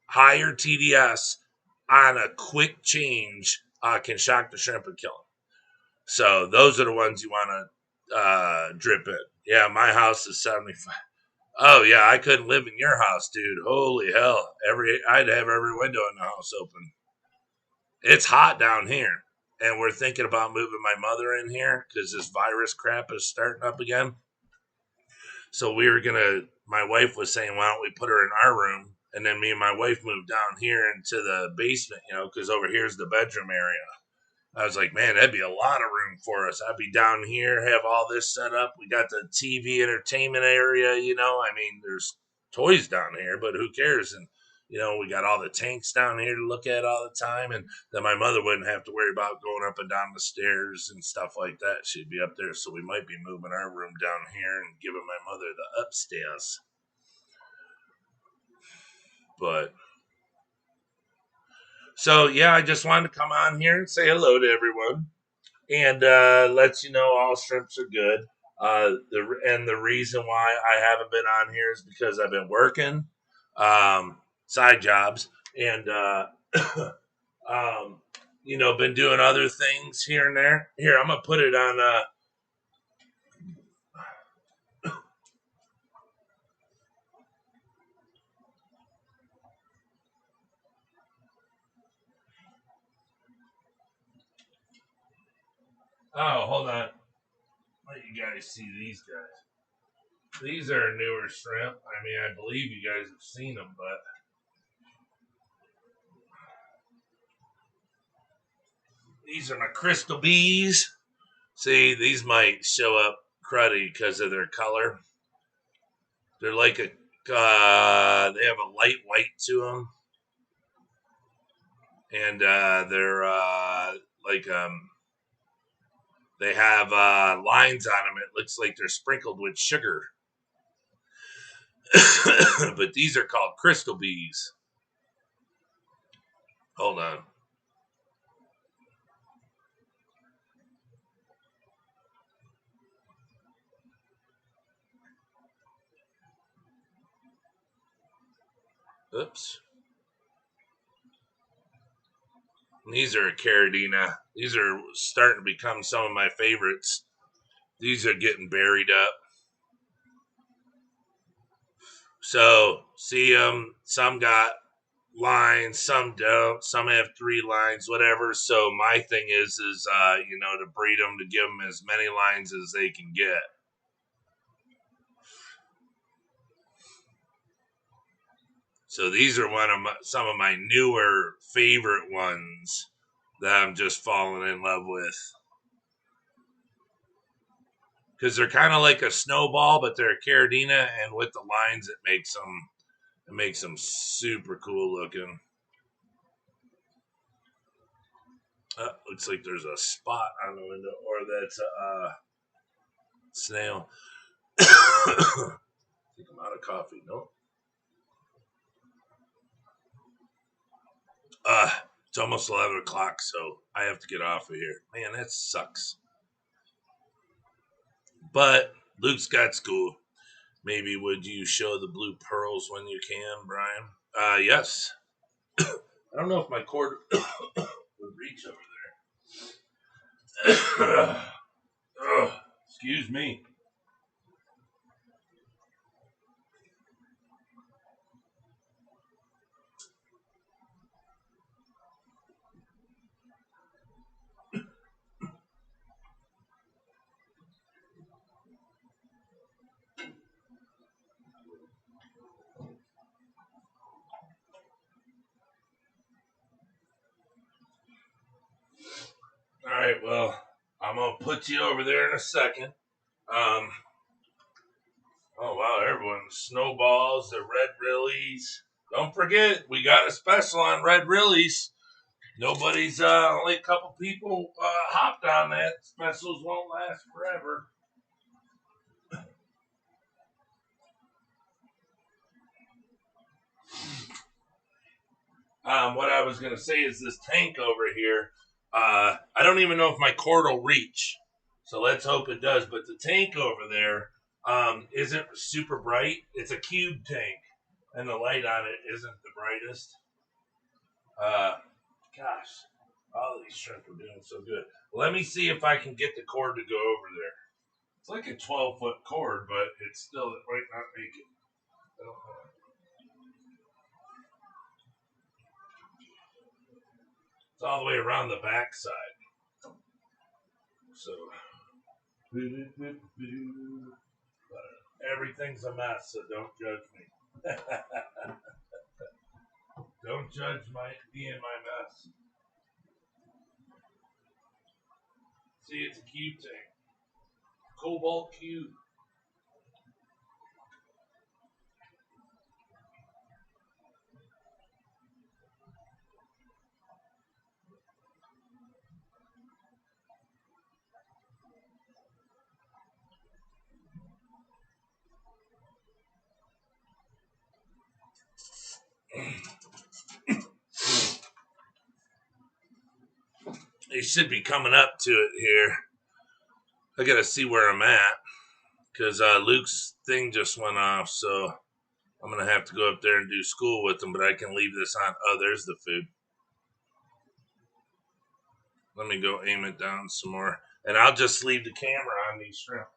higher TDS on a quick change can shock the shrimp and kill them. So those are the ones you want to drip in. Yeah, my house is 75. Oh yeah, I couldn't live in your house, dude. Holy hell! I'd have every window in the house open. It's hot down here, and we're thinking about moving my mother in here because this virus crap is starting up again. So we were gonna. My wife was saying, "Why don't we put her in our room?" And then me and my wife moved down here into the basement, because over here's the bedroom area. I was like, man, that'd be a lot of room for us. I'd be down here, have all this set up. We got the TV entertainment area, I mean, there's toys down here, but who cares? And, we got all the tanks down here to look at all the time. And then my mother wouldn't have to worry about going up and down the stairs and stuff like that. She'd be up there. So we might be moving our room down here and giving my mother the upstairs. But, so yeah, I just wanted to come on here and say hello to everyone and lets you know all shrimps are good. The reason why I haven't been on here is because I've been working, side jobs, and um, been doing other things here and there. Here, I'm gonna put it on. Oh, hold on. Let you guys see these guys. These are newer shrimp. I mean, I believe you guys have seen them, but these are my crystal bees. See, these might show up cruddy because of their color. They're like they have a light white to them, and they're like they have lines on them. It looks like they're sprinkled with sugar. But these are called crystal bees. Hold on. Oops. These are caridina. These are starting to become some of my favorites. These are getting buried up. So, see them. Some got lines, some don't. Some have 3 lines, whatever. So my thing is to breed them to give them as many lines as they can get. So these are some of my newer favorite ones that I'm just falling in love with. Because they're kind of like a snowball, but they're a caridina, and with the lines, it makes them super cool looking. Looks like there's a spot on the window, or that's a snail. I think I'm out of coffee. No. It's almost 11 o'clock, so I have to get off of here. Man, that sucks. But Luke's got school. Maybe would you show the blue pearls when you can, Brian? Yes. I don't know if my cord would reach over there. Excuse me. All right, well, I'm gonna put you over there in a second. Um, oh wow, everyone, snowballs, the red rillies. Don't forget, we got a special on red rillies. Nobody's only a couple people hopped on that. Specials won't last forever. What I was gonna say is this tank over here. I don't even know if my cord will reach, so let's hope it does. But the tank over there isn't super bright. It's a cube tank, and the light on it isn't the brightest. Uh, Gosh, all these shrimp are doing so good. Let me see if I can get the cord to go over there. It's like a 12-foot cord, but it's still it might not make it. It's all the way around the backside. So everything's a mess, so don't judge me. Don't judge me and my mess. See, it's a cube tank. Cobalt cube. They should be coming up to it here. I gotta see where I'm at because Luke's thing just went off, so I'm gonna have to go up there and do school with him. But I can leave this on. Oh, there's the food. Let me go aim it down some more, and I'll just leave the camera on these shrimp.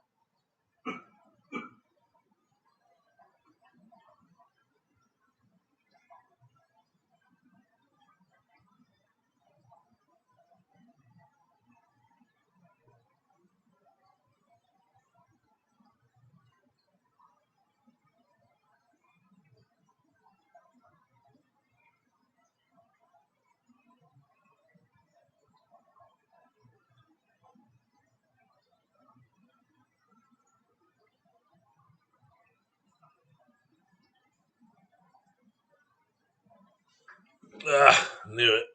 Knew it.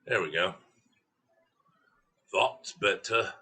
There we go. Thoughts better.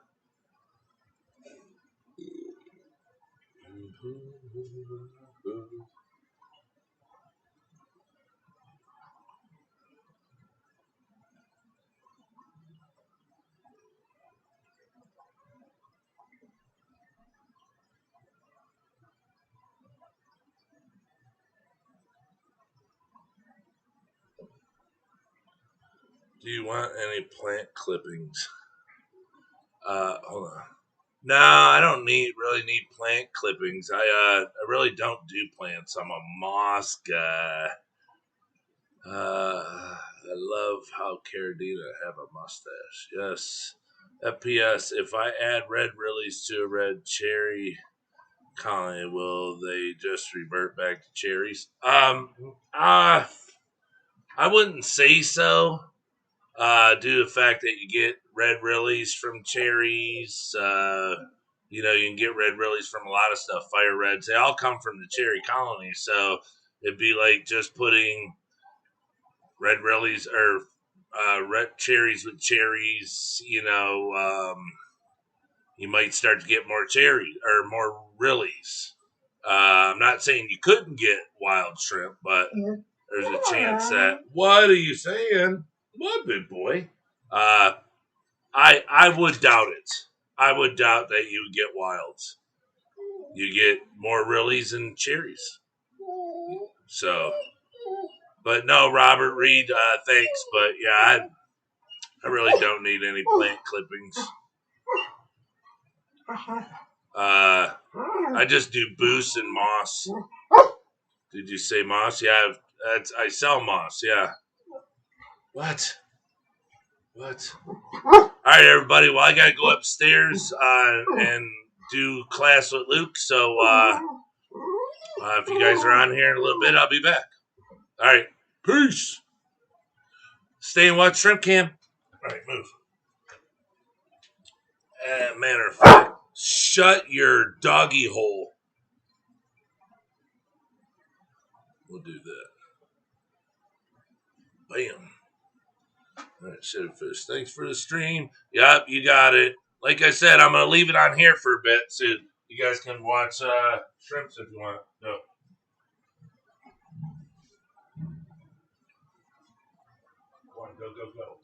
Do you want any plant clippings? Hold on. No, I don't really need plant clippings. I really don't do plants. I'm a moss guy. I love how Caradina have a mustache. Yes. FPS, if I add red lilies to a red cherry colony, will they just revert back to cherries? I wouldn't say so. Due to the fact that you get red lilies from cherries, you can get red lilies from a lot of stuff. Fire reds, they all come from the cherry colony. So it'd be like just putting red lilies or red cherries with cherries. You might start to get more cherries or more lilies. I'm not saying you couldn't get wild shrimp, but there's a chance that. What are you saying? What, big boy? I would doubt it. I would doubt that you would get wilds. You get more lilies and cherries. So, but no, Robert Reed, thanks, but yeah, I really don't need any plant clippings. I just do boost and moss. Did you say moss? Yeah, I sell moss. Yeah. What? All right, everybody. Well, I gotta go upstairs and do class with Luke. So if you guys are on here in a little bit, I'll be back. All right. Peace. Stay and watch Shrimp Cam. All right, move. Matter of fact, shut your doggy hole. We'll do that. Bam. All right, Shitterfish. Thanks for the stream. Yep, you got it. Like I said, I'm going to leave it on here for a bit so you guys can watch shrimps if you want. No. Go, go, go.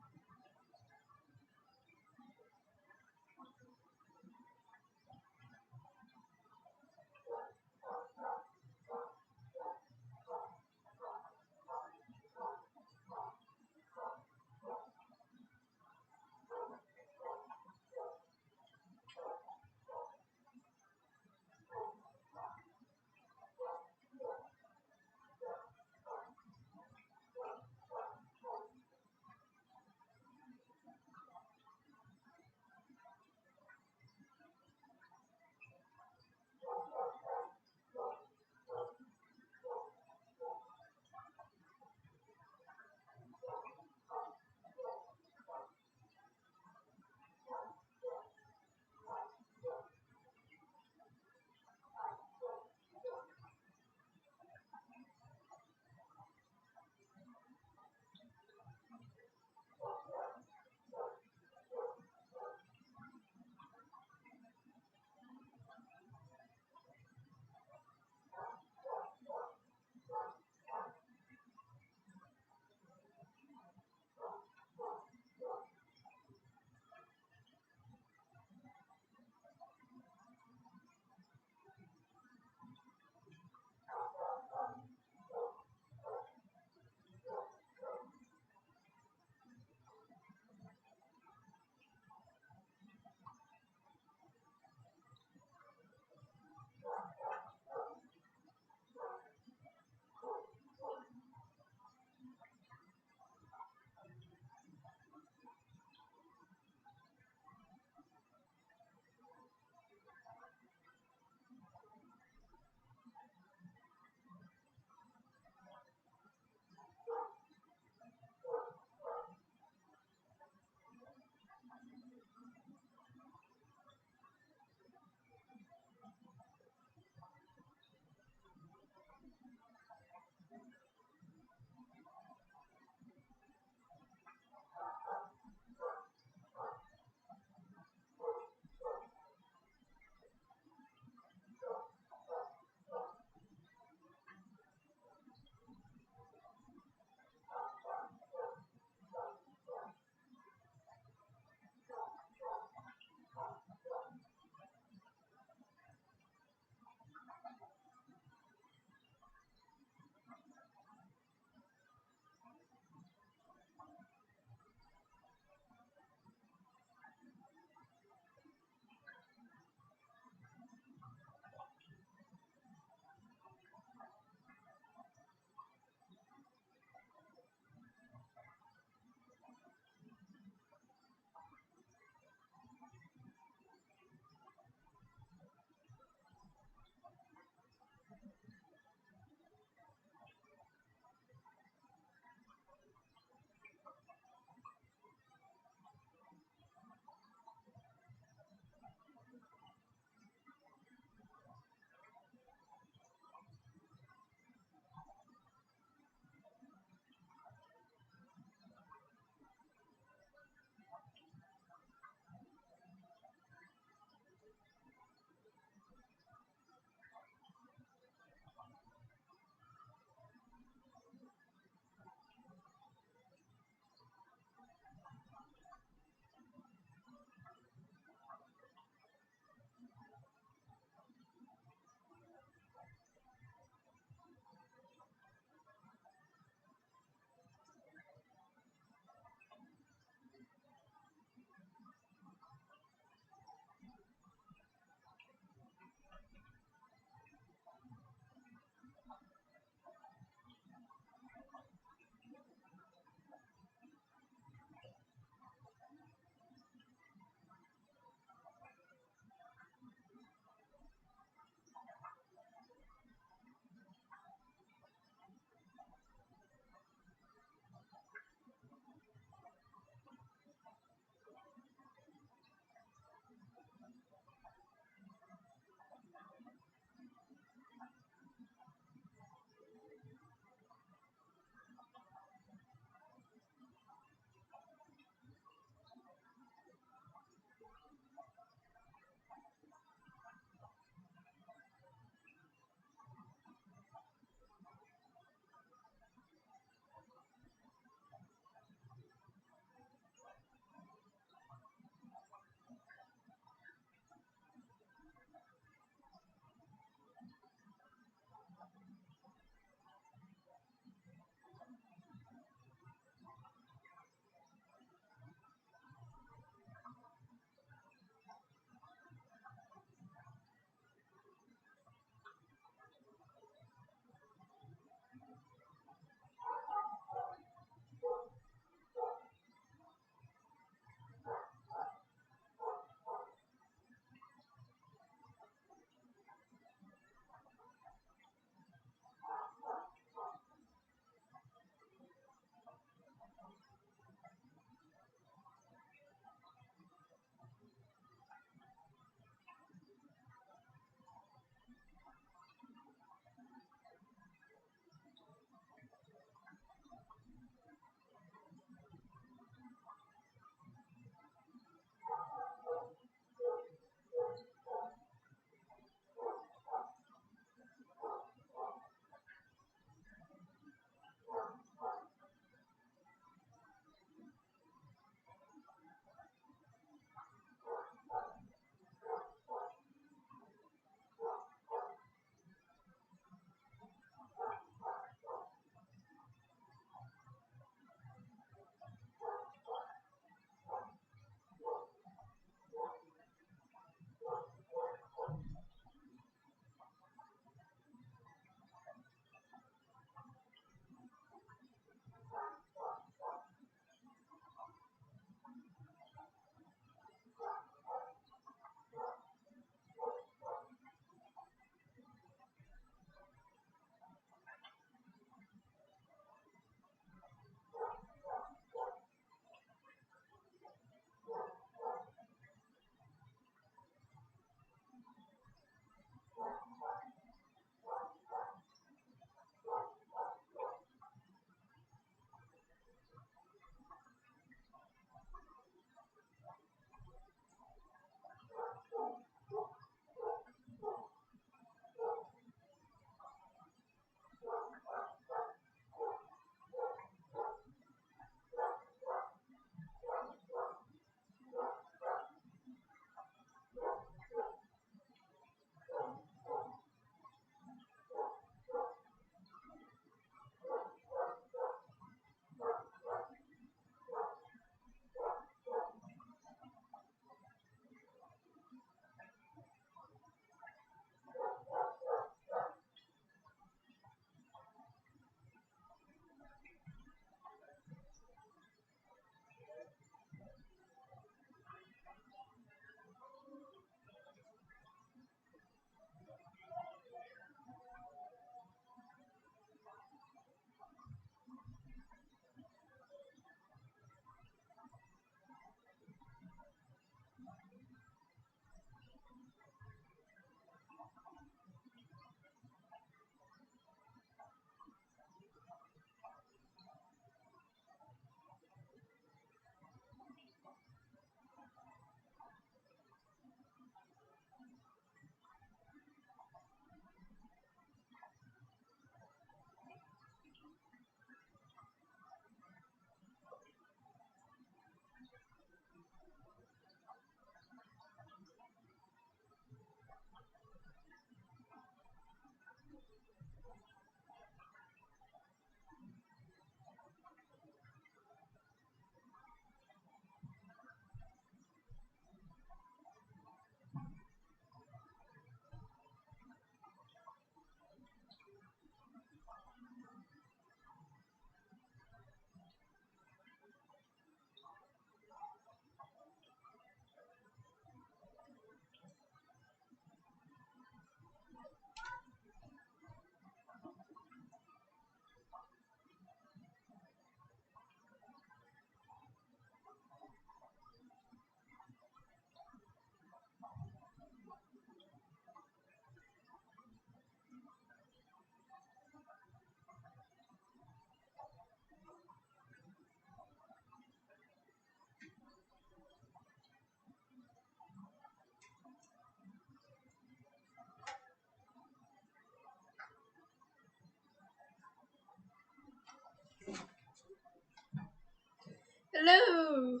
Hello!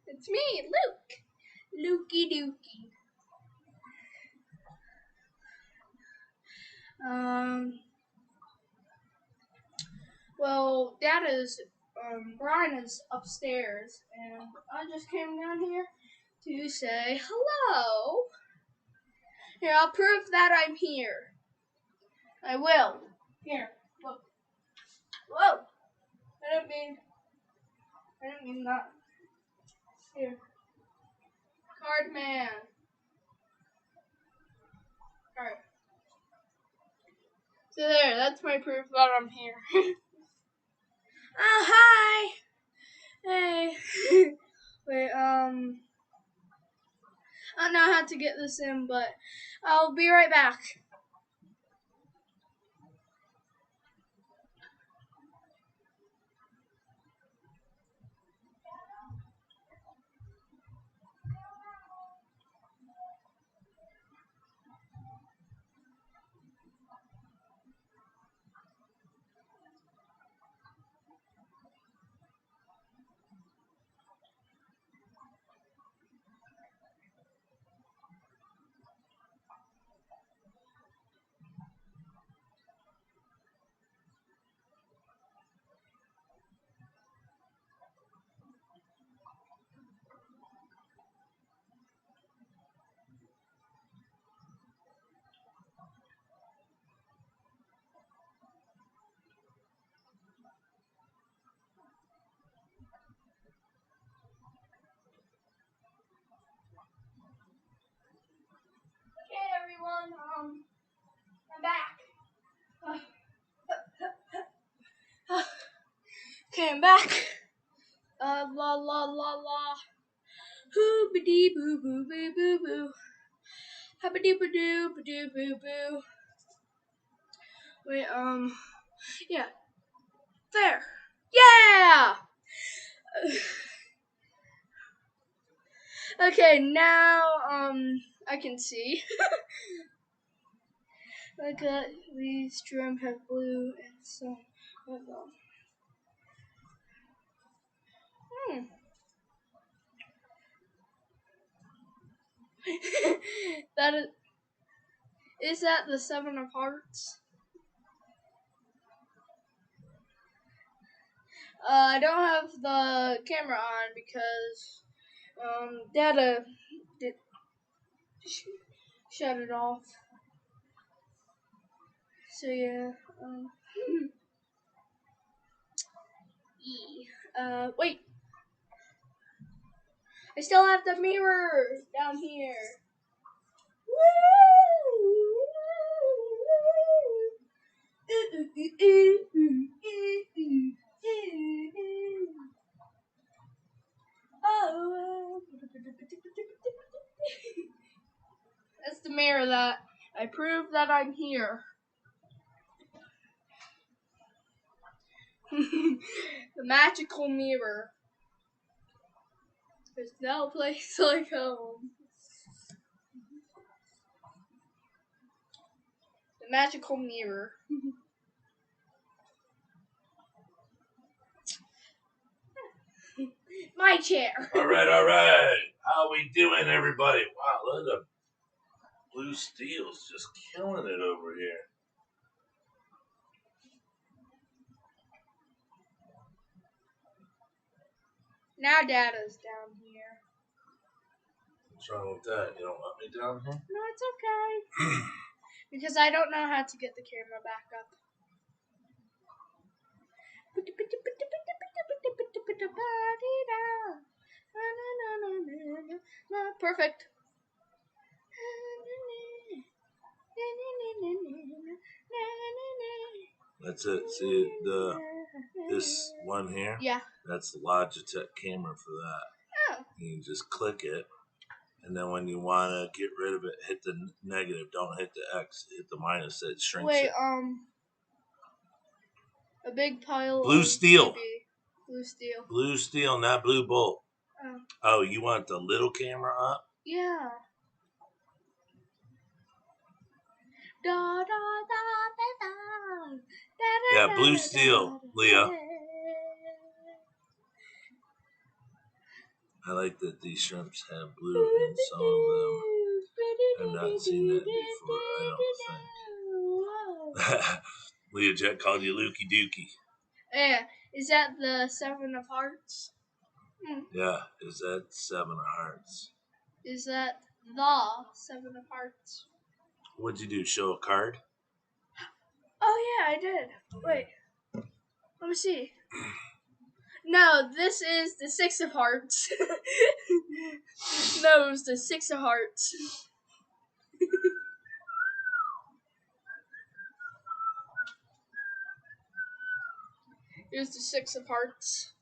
It's me, Luke. Lukey Dookie. Well, Brian is upstairs, and I just came down here to say hello. Here, I'll prove that I'm here. I will. Here, look. Whoa! I didn't mean that. Here. Card man. Alright. So there, that's my proof that I'm here. Hi! Hey. Wait, I don't know how to get this in, but I'll be right back. Okay, everyone, I'm back. Okay, I'm back. La la la la. Hoobity boo boo boo boo boo. Happity boo doo boo doo boo boo. Wait, yeah. There. Yeah! Okay, now, I can see. Like these shrimp have blue and some of them. That is that the Seven of Hearts? I don't have the camera on because Dada did shut it off. So yeah. Wait. I still have the mirror down here. That's the mirror that I prove that I'm here. The magical mirror. There's no place like home. The magical mirror. My chair. All right. How we doing, everybody? Wow, look at the blue steel's just killing it over here. Now Dada's down here. What's wrong with that? You don't want me down here? No, it's okay. Because I don't know how to get the camera back up. Perfect. That's it. See this one here? Yeah. That's the Logitech camera for that. Oh. You just click it, and then when you want to get rid of it, hit the negative. Don't hit the X. Hit the minus. It shrinks Wait, it. a big pile Blue of steel. Blue steel. Blue steel, not blue bolt. Oh. Oh, you want the little camera up? Yeah. Da, da, da, da, da, da, Yeah, da, blue da, steel, da, Leah. like that these shrimps have blue in some of them. I've not seen that before, I don't think. Leah Jet called you Lukey Dookie. Yeah, is that the Seven of Hearts? Yeah, is that Seven of Hearts? Is that the Seven of Hearts? What'd you do, show a card? Oh yeah, I did. Wait, let me see. No, this is the Six of Hearts. No, it was the Six of Hearts. Here's the Six of Hearts.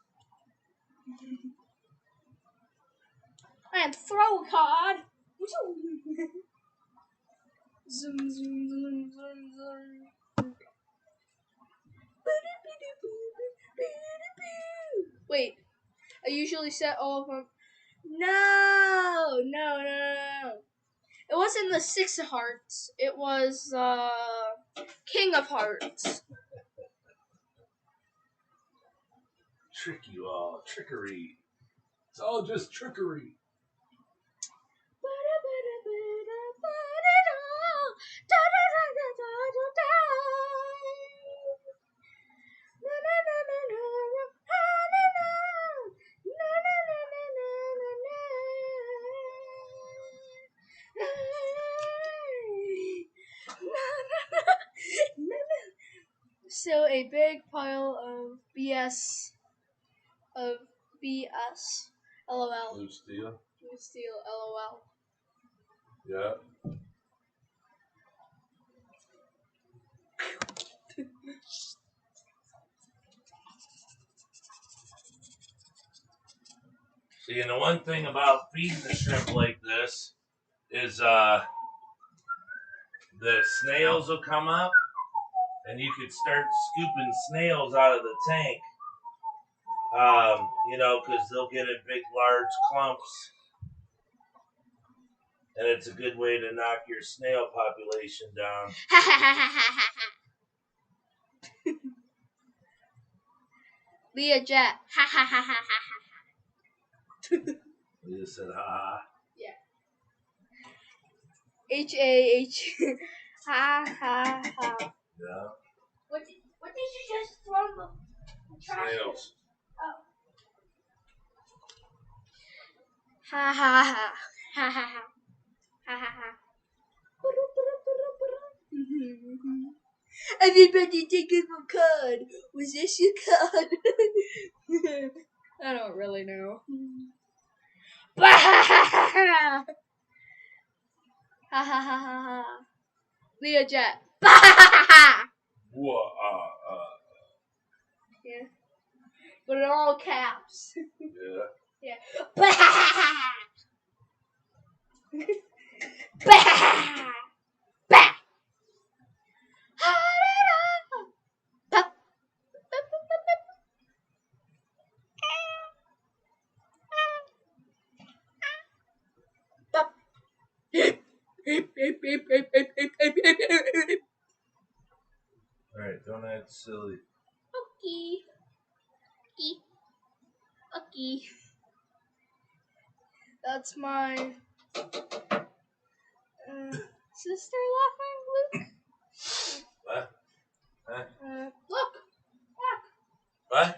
And throw a card. Zoom, zoom, zoom, zoom, zoom. Wait, I usually set all of them. No. It wasn't the Six of Hearts. It was King of Hearts. Trick you all, trickery. It's all just trickery. So a big pile of BS. LOL. Blue steel. Blue steel. LOL. Yeah. See, and the one thing about feeding the shrimp like this is the snails will come up and you could start scooping snails out of the tank. Because they'll get in big, large clumps. And it's a good way to knock your snail population down. Leah Jet. Leah said, ha ha. Yeah. H-A-H. Ha ha ha. Yeah. What did you just throw the trash? Snails. Oh. Ha ha ha. Ha ha ha. Ha ha ha. Everybody take a card. Was this your card? I don't really know. Ha ha ha ha. Leah Jet. Yeah. But in all caps. Yeah. Yeah. Alright, don't act silly. Okay. That's my sister laughing, Luke. What? Huh? Look. What?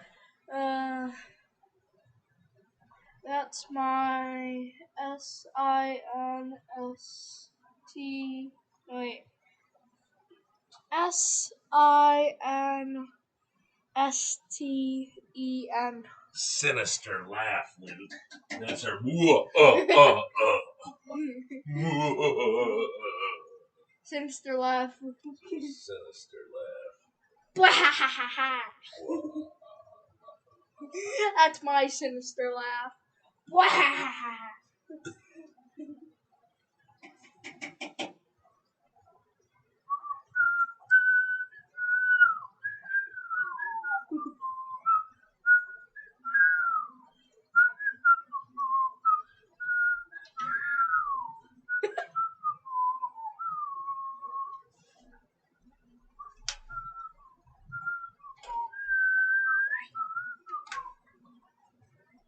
That's my S-I-N-S-T. Wait. S-I-N-S-T-E-N. Sinister laugh, Luke. That's her. Sinister laugh. Sinister That's my sinister laugh.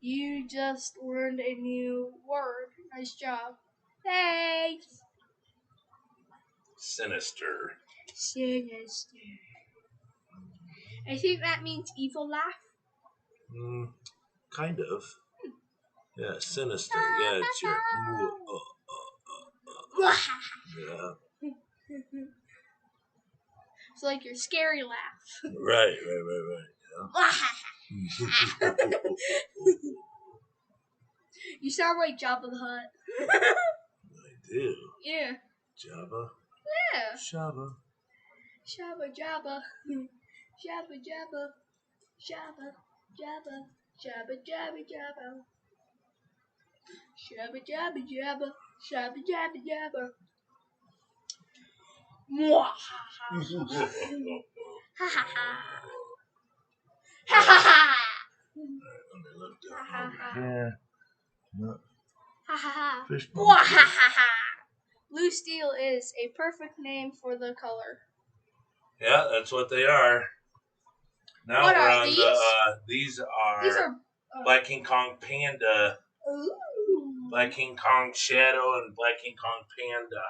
You just learned a new word. Nice job. Thanks. Sinister. Sinister. I think that means evil laugh. Kind of. Yeah, sinister. Yeah, it's your. Yeah. It's like your scary laugh. Right. Yeah. You sound like Jabba the Hutt. I do. Yeah. Jabba. Yeah. Shabba. Shabba Jabba. Shabba Jabba. Shabba Jabba. Shabba Jabba Jabba. Shabba Jabba Jabba. Shabba Jabba Jabba. Mwah. Ha ha ha. Ha ha ha. Ha ha ha. Yeah. No. Ha ha ha. Fish Mwah ha ha ha. Blue steel is a perfect name for the color. Yeah, that's what they are. Now What we're are on these? these are These are Black King Kong Panda, ooh. Black King Kong Shadow, and Black King Kong Panda.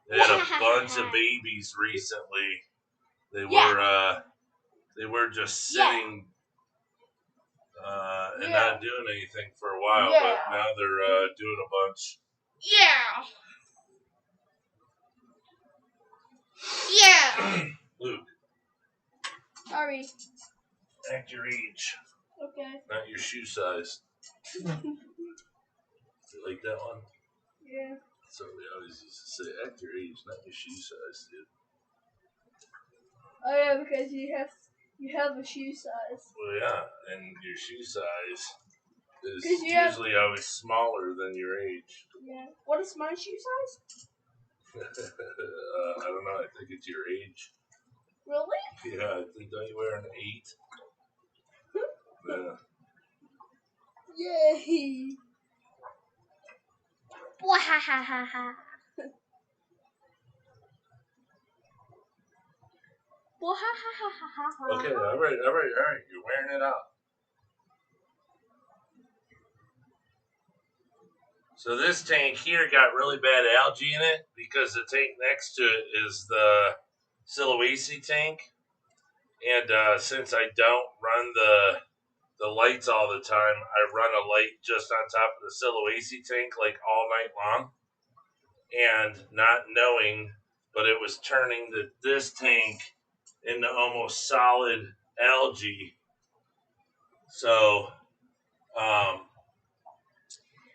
They had a bunch of babies recently. They were just sitting and not doing anything for a while, but now they're doing a bunch. Yeah. Yeah. Luke, Sorry. act your age, Okay. not your shoe size. You like that one? Yeah. So we always used to say, act your age, not your shoe size, dude. Oh yeah, because you have a shoe size. Well, yeah, and your shoe size is 'Cause you have- usually always smaller than your age. Yeah. What is my shoe size? I don't know. I think it's your age. Really? Yeah, I think don't you wear an 8? Yeah. Yay. Wahahaha. Wahahaha. Okay, all right. You're wearing it out. So this tank here got really bad algae in it because the tank next to it is the Siloaceae tank. And since I don't run the lights all the time, I run a light just on top of the Siloaceae tank like all night long. And not knowing, but it was turning this tank into almost solid algae. So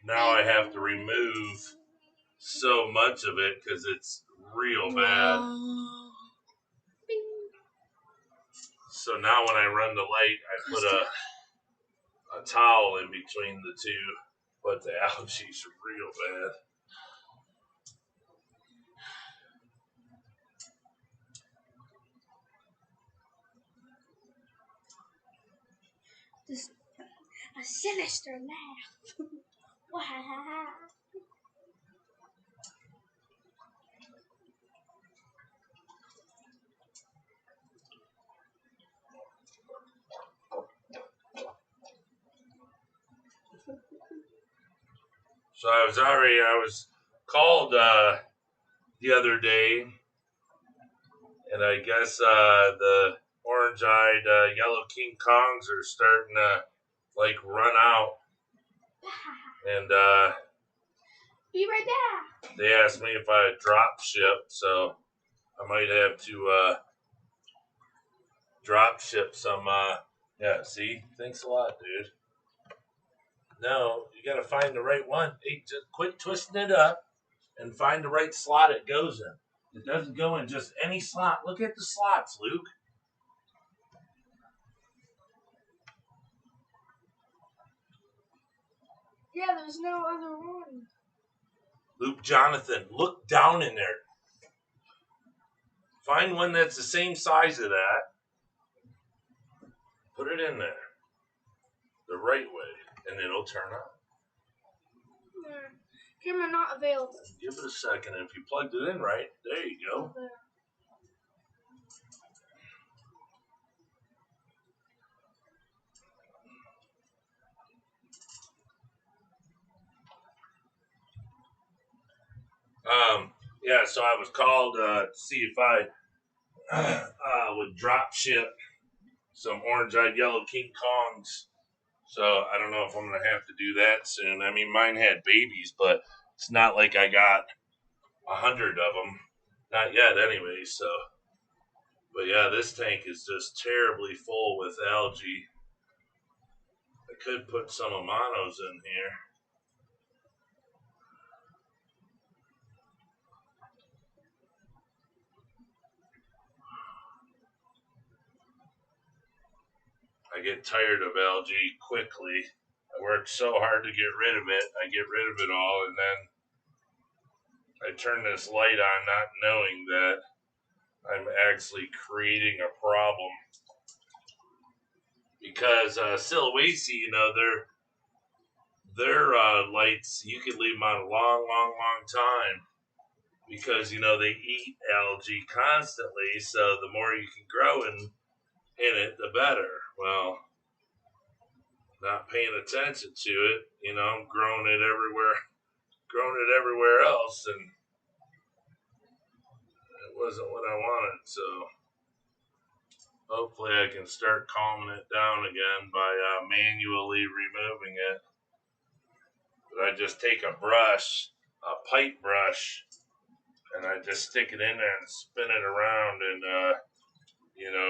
now I have to remove so much of it because it's real bad. So now when I run the light, I put a towel in between the two, but the algae's real bad. Just a sinister laugh. Wahahaha. So I was called the other day, and I guess the orange-eyed yellow King Kongs are starting to like run out, and Be right back. they asked me if I drop ship, so I might have to drop ship some. Yeah, see, thanks a lot, dude. No, you gotta find the right one. Hey, just quit twisting it up and find the right slot it goes in. It doesn't go in just any slot. Look at the slots, Luke. Yeah, there's no other one. Luke Jonathan, look down in there. Find one that's the same size of that. Put it in there the right way, and it'll turn on. Camera not available. Give it a second. If you plugged it in right, there you go. Yeah, so I was called to see if I would drop ship some orange-eyed yellow King Kongs. So I don't know if I'm gonna have to do that soon. I mean, mine had babies, but it's not like I got 100 of them. Not yet, anyway. So, but yeah, this tank is just terribly full with algae. I could put some Amanos in here. I get tired of algae quickly. I work so hard to get rid of it. I get rid of it all, and then I turn this light on, not knowing that I'm actually creating a problem. Because Silawesi, their lights, you can leave them on a long, long, long time because they eat algae constantly. So the more you can grow in it, the better. Well, not paying attention to it, I'm growing it everywhere else, and it wasn't what I wanted. So hopefully I can start calming it down again by manually removing it. But I just take a brush, a pipe brush, and I just stick it in there and spin it around, and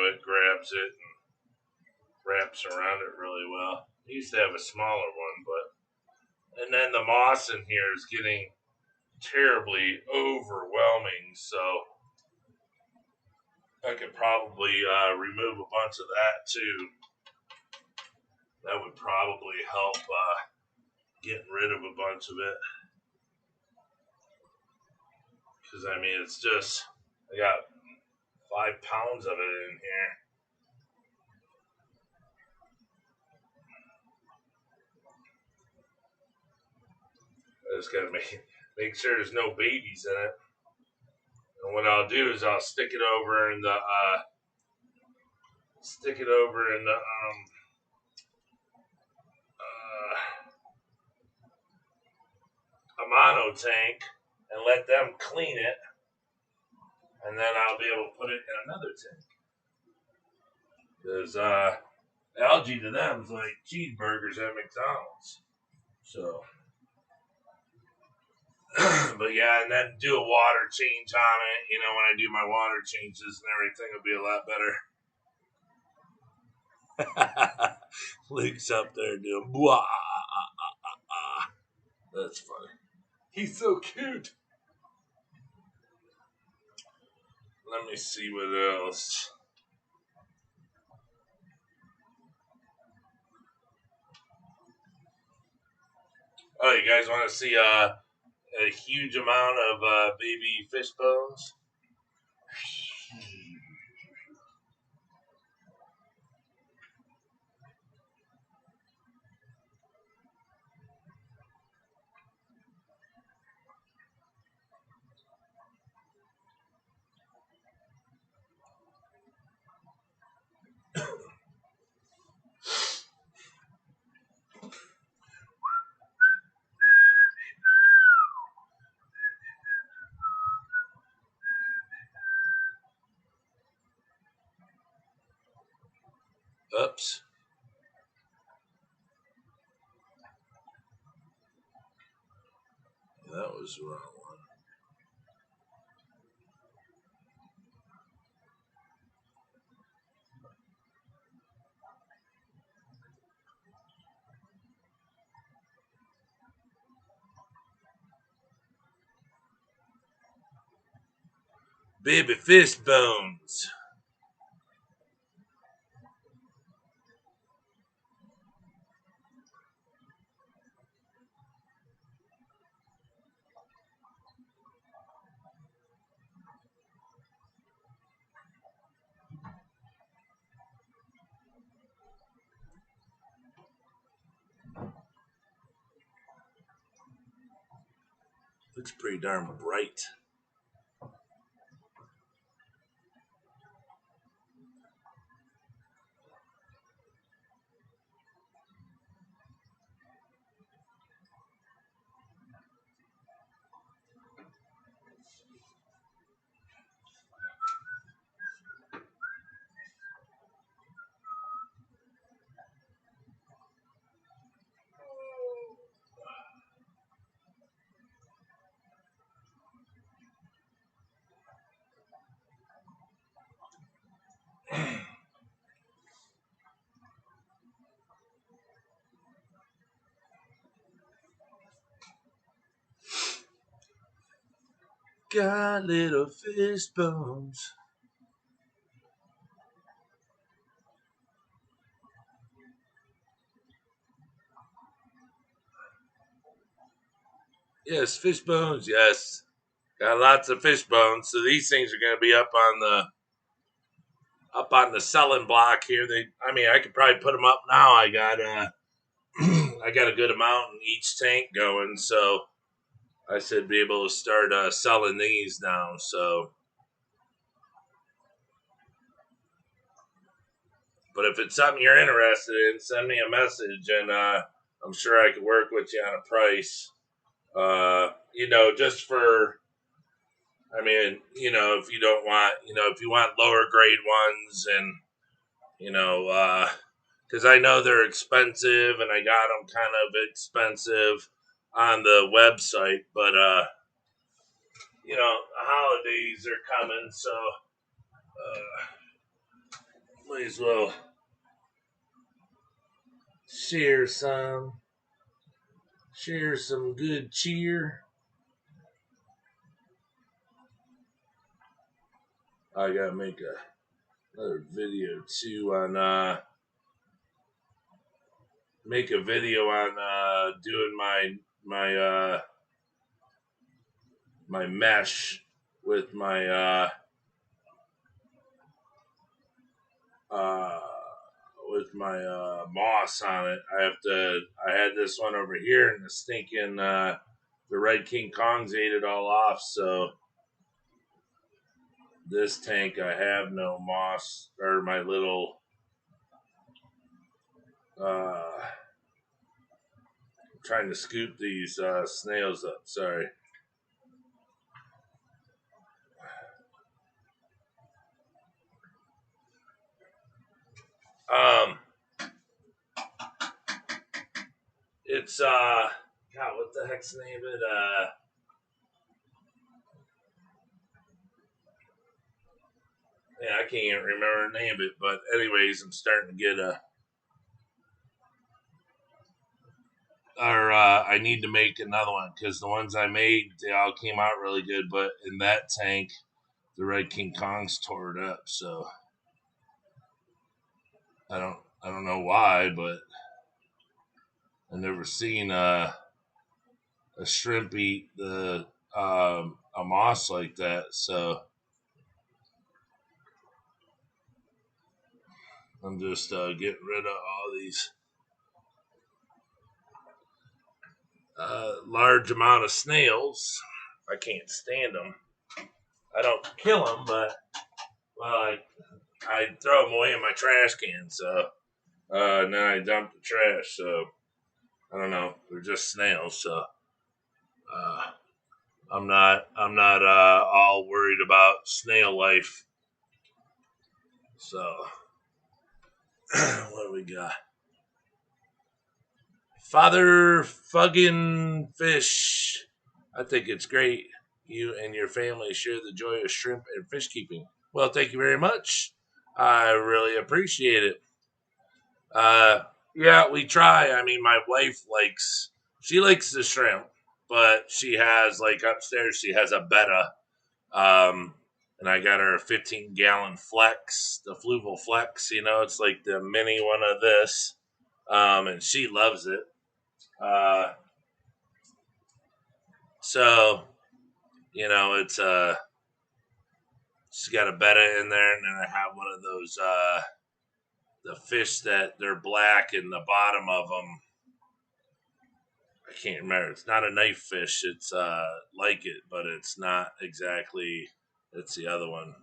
it grabs it and wraps around it really well. I used to have a smaller one, and then the moss in here is getting terribly overwhelming, so I could probably remove a bunch of that too. That would probably help getting rid of a bunch of it. Because, I mean, it's just, I got 5 pounds of it in here. I just gotta make sure there's no babies in it. And what I'll do is I'll stick it over in the Amano tank and let them clean it, and then I'll be able to put it in another tank. Because algae to them is like cheeseburgers at McDonald's. So, but yeah, and then do a water change on it. When I do my water changes and everything, will be a lot better. Luke's up there doing blah. That's funny. He's so cute. Let me see what else. Oh, you guys want to see a huge amount of baby fish bones? Oops. That was the wrong one. Baby fish bones. Looks pretty darn bright. Got little fish bones. Yes, fish bones. Yes, got lots of fish bones. So these things are going to be up on the selling block here. I could probably put them up now. I got I got a good amount in each tank going, so I should be able to start selling these now. So, but if it's something you're interested in, send me a message, and I'm sure I could work with you on a price. Just for, if you don't want, if you want lower grade ones, and because I know they're expensive, and I got them kind of expensive on the website, but holidays are coming, so might as well share some good cheer. I gotta make another video too on make a video on doing my mesh with my uh moss on it. I had this one over here, and the stinking the red King Kongs ate it all off, so this tank I have no moss, or my little trying to scoop these snails up. Sorry. Um, it's God, what the heck's the name of it? I can't even remember the name of it. But anyways, I'm starting to get I need to make another one, because the ones I made, they all came out really good. But in that tank, the Red King Kongs tore it up. So I don't know why, but I've never seen a shrimp eat a moss like that. So I'm just getting rid of all these large amount of snails. I can't stand them. I don't kill them, but I throw them away in my trash can. So now I dump the trash. So I don't know. They're just snails. So uh, I'm not all worried about snail life. So what do we got? Father fucking fish. I think it's great. You and your family share the joy of shrimp and fish keeping. Well, thank you very much. I really appreciate it. Yeah, we try. I mean, my wife she likes the shrimp, but she has, like, upstairs, she has a betta. Um, and I got her a 15-gallon flex, the Fluval Flex. It's like the mini one of this. And she loves it. Uh, so it's she's got a betta in there, and then I have one of those the fish that they're black in the bottom of them. I can't remember. It's not a knife fish. It's like it, but it's not exactly. It's the other one.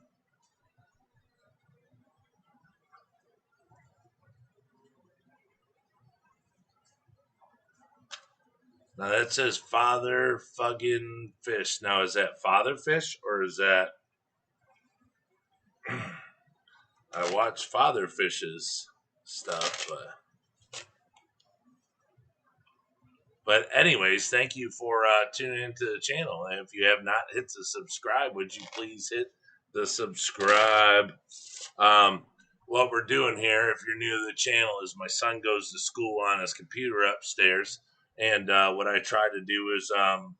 Now that says father fucking fish. Now is that father fish, or is that? I watch father fishes stuff, but anyways, thank you for tuning into the channel. And if you have not hit the subscribe, would you please hit the subscribe? What we're doing here, if you're new to the channel, is my son goes to school on his computer upstairs, And what I try to do is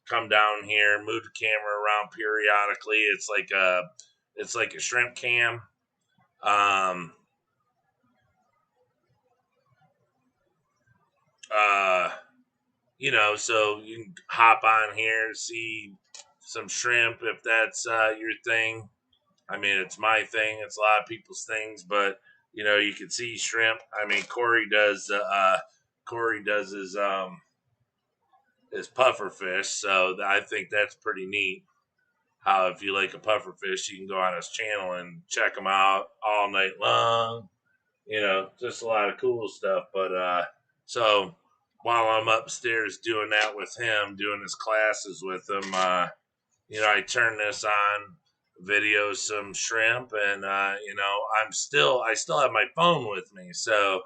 come down here, move the camera around periodically. It's like a shrimp cam. Um, uh, so you can hop on here, see some shrimp if that's your thing. I mean, it's my thing. It's a lot of people's things, but you can see shrimp. I mean, Corey does his puffer fish, so I think that's pretty neat. How if you like a puffer fish, you can go on his channel and check him out all night long. Just a lot of cool stuff. But so while I'm upstairs doing that with him, doing his classes with him, I turn this on, video some shrimp, and I still have my phone with me, so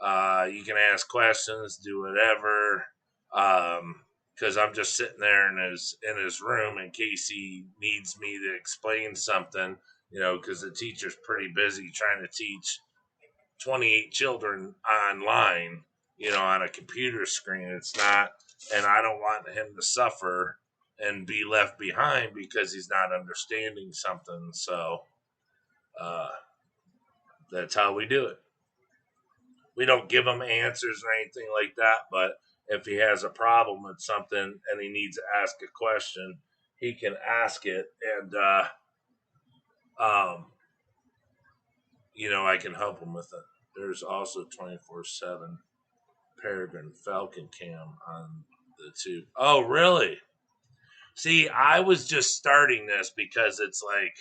you can ask questions, do whatever. Because I'm just sitting there in his room in case he needs me to explain something. Because the teacher's pretty busy trying to teach 28 children online. On a computer screen. It's not, and I don't want him to suffer and be left behind because he's not understanding something. So uh, that's how we do it. We don't give him answers or anything like that, but if he has a problem with something and he needs to ask a question, he can ask it, and um, I can help him with it. There's also 24/7 Peregrine Falcon cam on the tube. Oh, really? See, I was just starting this because it's like,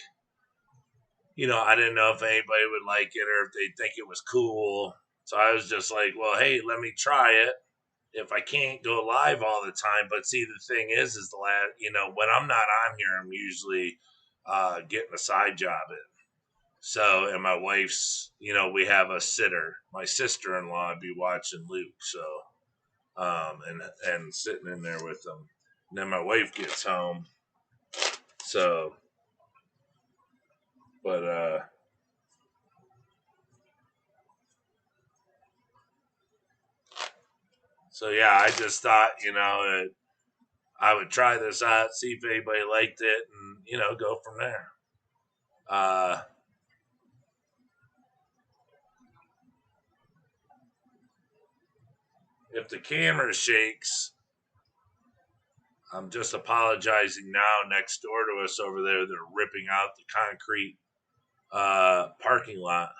I didn't know if anybody would like it or if they'd think it was cool. So I was just like, well, hey, let me try it. If I can't go live all the time, but see, the thing is when I'm not on here, I'm usually getting a side job in. So, and my wife's, we have a sitter. My sister-in-law would be watching Luke, so and sitting in there with them. And then my wife gets home, so but so yeah, I just thought I would try this out, see if anybody liked it, and go from there. Uh, if the camera shakes, I'm just apologizing now. Next door to us over there, they're ripping out the concrete parking lot.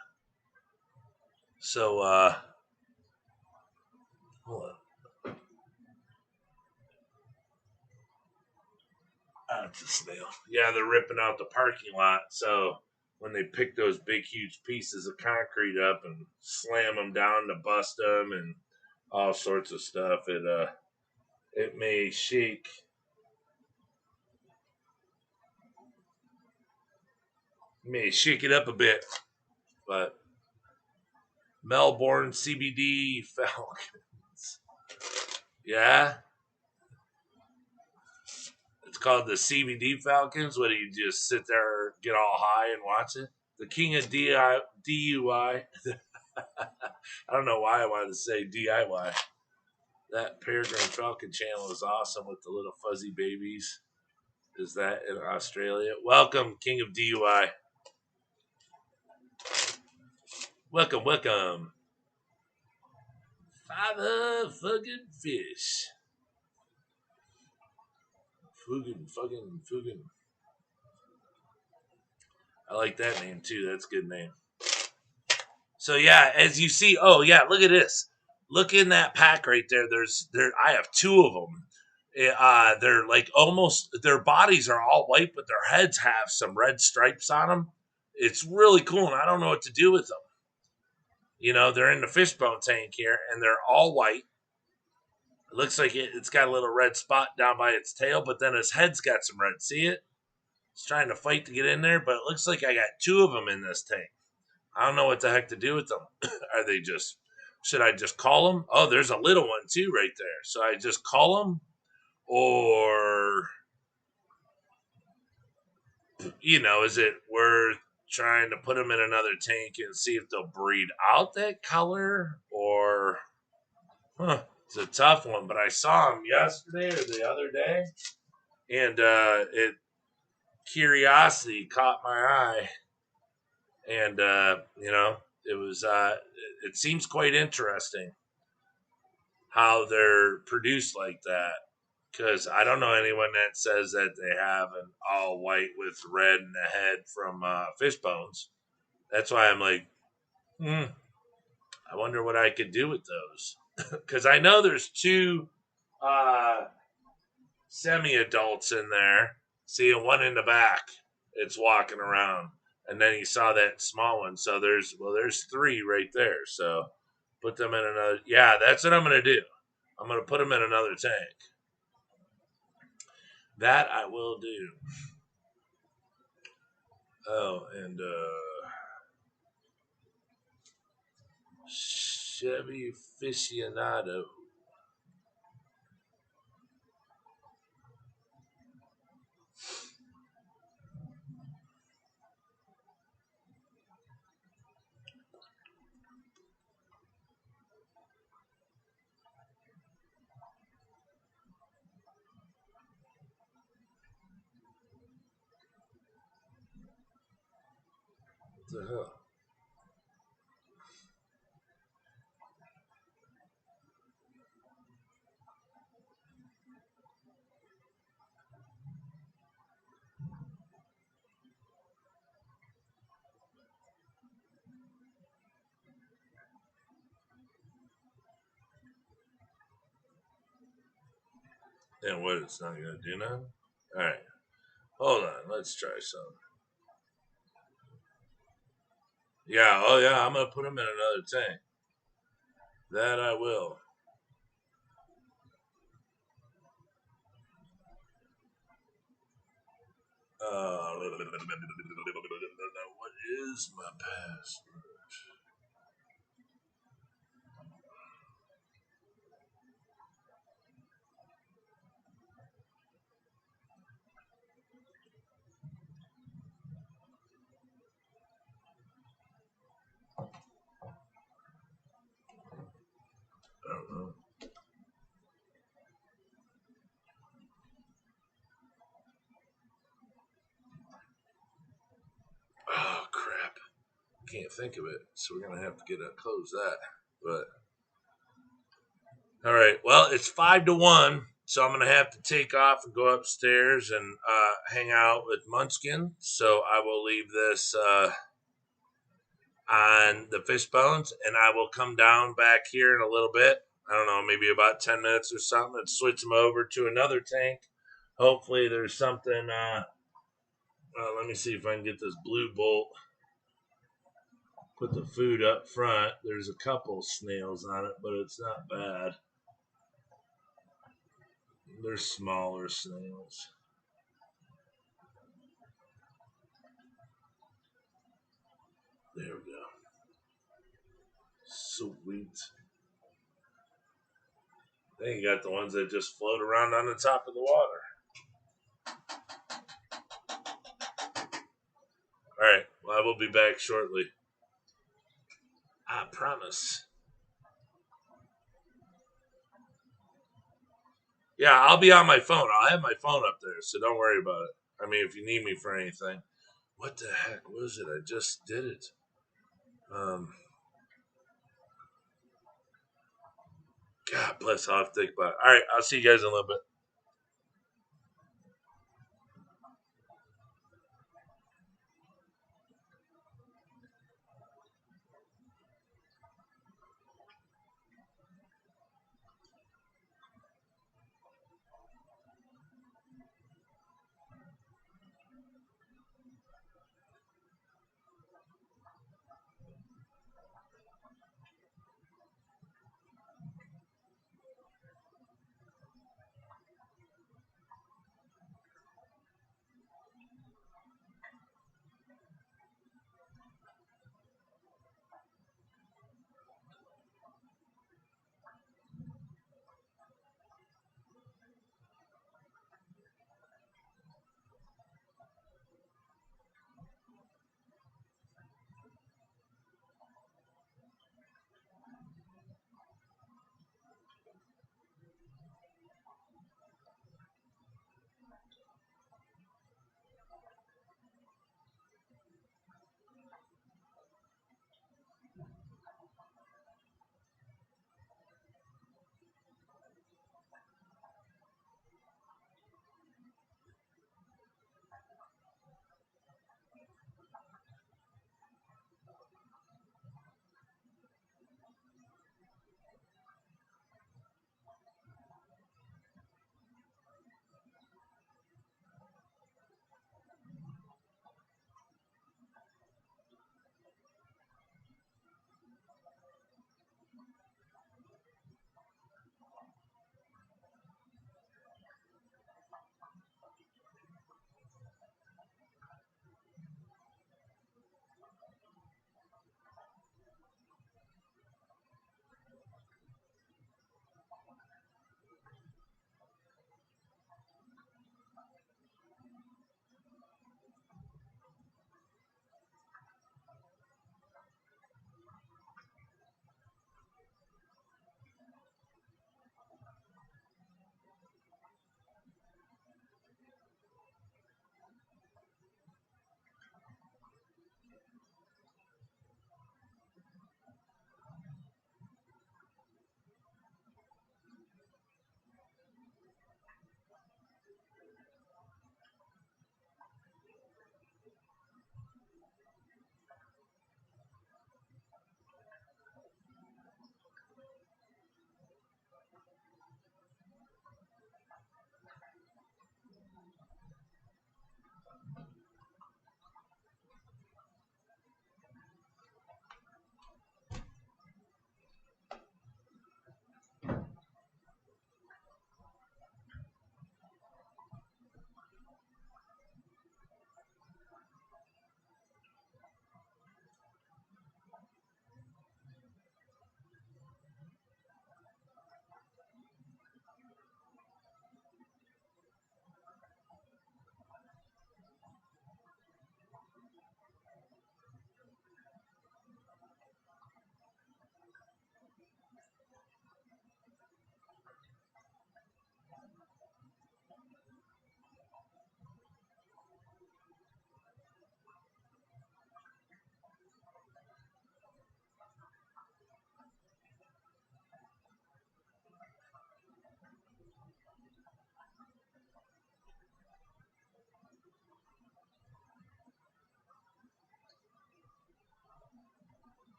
So hold on. It's a snail. Yeah, they're ripping out the parking lot. So when they pick those big, huge pieces of concrete up and slam them down to bust them and all sorts of stuff, it may shake it up a bit. But Melbourne CBD Falcons, yeah, it's called the CBD Falcons. What do you just sit there, get all high, and watch it? The king of DUI. I don't know why I wanted to say DIY. That Peregrine Falcon channel is awesome with the little fuzzy babies. Is that in Australia? Welcome, King of DUI. Welcome, welcome. Father fucking fish. Fucking. I like that name too. That's a good name. So yeah, as you see, oh yeah, look at this. Look in that pack right there. I have two of them. They're like almost their bodies are all white, but their heads have some red stripes on them. It's really cool, and I don't know what to do with them. They're in the fishbone tank here, and they're all white. It looks like it's got a little red spot down by its tail, but then his head's got some red. See it? It's trying to fight to get in there, but it looks like I got two of them in this tank. I don't know what the heck to do with them. Are they just? Should I just call them? Oh, there's a little one too right there. So I just call them, or is it worth trying to put them in another tank and see if they'll breed out that color, or? Huh. It's a tough one, but I saw them yesterday or the other day, and it curiosity caught my eye, and it was it seems quite interesting how they're produced like that. Because I don't know anyone that says that they have an all white with red in the head from fish bones. That's why I'm like, I wonder what I could do with those. Because I know there's two uh, semi-adults in there. See, one in the back, it's walking around, and then you saw that small one. So there's three right there. So put them in another. Yeah, that's what I'm gonna do. I'm gonna put them in another tank. That I will do. Oh, and Chevy aficionado. What the hell? And what? It's not gonna do nothing. All right, hold on. Let's try some. Yeah. Oh yeah. I'm gonna put them in another tank. That I will. What is my password? I don't know. Oh crap! Can't think of it. So we're gonna have to close that. But all right. Well, it's 5-1, so I'm gonna have to take off and go upstairs and hang out with Munchkin. So I will leave this on the fish bones, and I will come down back here in a little bit. I don't know, maybe about 10 minutes or something, and switch them over to another tank. Hopefully, there's something. Let me see if I can get this blue bolt. Put the food up front. There's a couple snails on it, but it's not bad. They're smaller snails. There we go. Sweet. Then you got the ones that just float around on the top of the water. All right. Well, I will be back shortly. I promise. Yeah, I'll be on my phone. I'll have my phone up there, so don't worry about it. I mean, if you need me for anything. What the heck was it? I just did it. God bless. I'll have to think about it. All right. I'll see you guys in a little bit.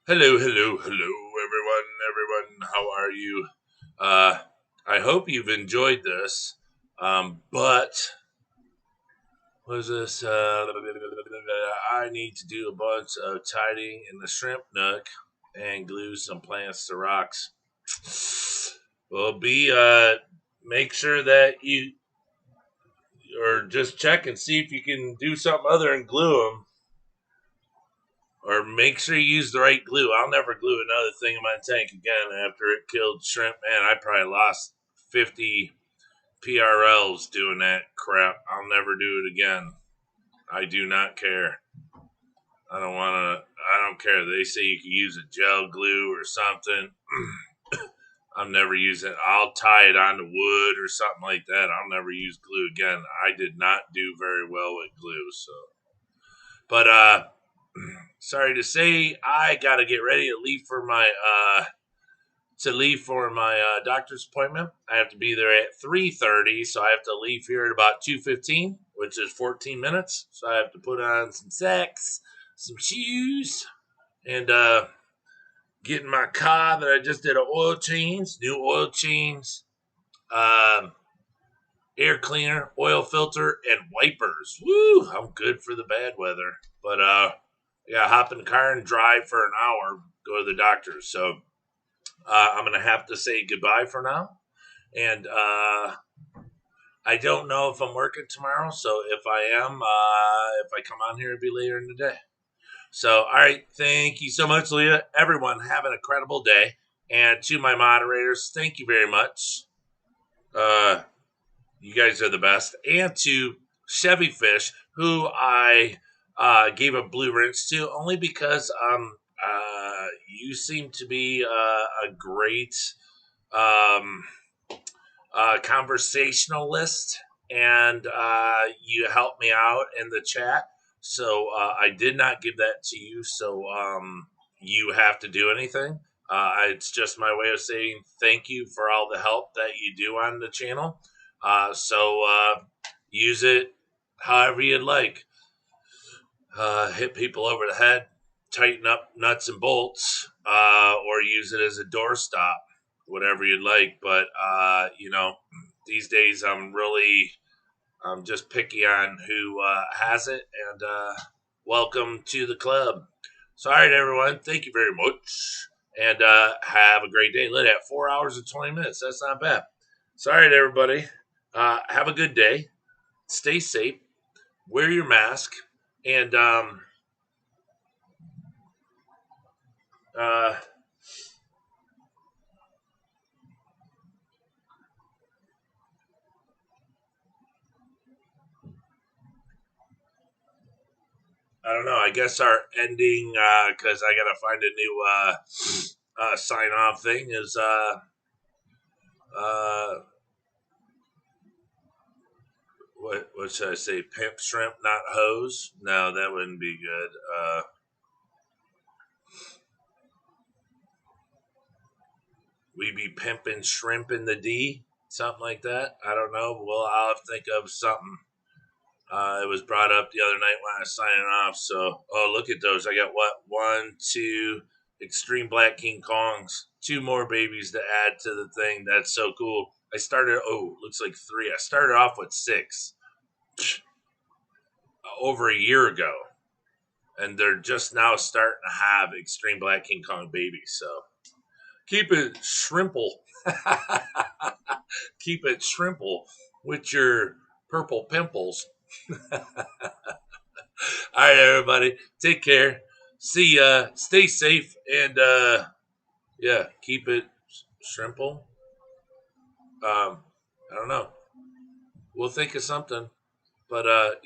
Hello, hello, hello, everyone. How are you? Uh, I hope you've enjoyed this. But was this? I need to do a bunch of tidying in the shrimp nook and glue some plants to rocks. Well, make sure that you or just check and see if you can do something other than glue them. Or make sure you use the right glue. I'll never glue another thing in my tank again after it killed shrimp. Man, I probably lost 50 PRLs doing that crap. I'll never do it again. I do not care. I don't care. They say you can use a gel glue or something. I'm never using it. I'll tie it onto wood or something like that. I'll never use glue again. I did not do very well with glue, so. But sorry to say, I gotta get ready to leave for my doctor's appointment. I have to be there at 3:30, so I have to leave here at about 2:15, which is 14 minutes. So I have to put on some socks, some shoes, and get in my car that I just did new oil change, um, air cleaner, oil filter, and wipers. Woo! I'm good for the bad weather, but yeah, hop in the car and drive for an hour, go to the doctor. So I'm gonna have to say goodbye for now, and I don't know if I'm working tomorrow. So if I am, if I come on here, it'll be later in the day. So all right, thank you so much, Leah. Everyone, have an incredible day, and to my moderators, thank you very much. Uh, you guys are the best, and to Chevy Fish, who I gave a blue rinse to only because you seem to be a great um, conversationalist, and you helped me out in the chat. So I did not give that to you. So you have to do anything. It's just my way of saying thank you for all the help that you do on the channel. So use it however you'd like. Hit people over the head, tighten up nuts and bolts, or use it as a doorstop, whatever you'd like. But these days I'm just picky on who has it, and welcome to the club. So, all right, everyone, thank you very much, and have a great day. Lit at 4 hours and 20 minutes. That's not bad. So, all right, everybody, have a good day. Stay safe. Wear your mask, and uh, I don't know. I guess our ending, because I gotta find a new sign off thing, is uh, what should I say? Pimp shrimp, not hose. No, that wouldn't be good. We be pimping shrimp in the D, something like that. I don't know. Well, I'll have to think of something. It was brought up the other night when I was signing off. So, oh, look at those. I got what? One, two, extreme black King Kongs. Two more babies to add to the thing. That's so cool. I started, looks like three. I started off with six over a year ago. And they're just now starting to have extreme black King Kong babies. So keep it shrimple. Keep it shrimple with your purple pimples. All right, everybody. Take care. See ya. Stay safe. And yeah, keep it shrimple. I don't know. We'll think of something. But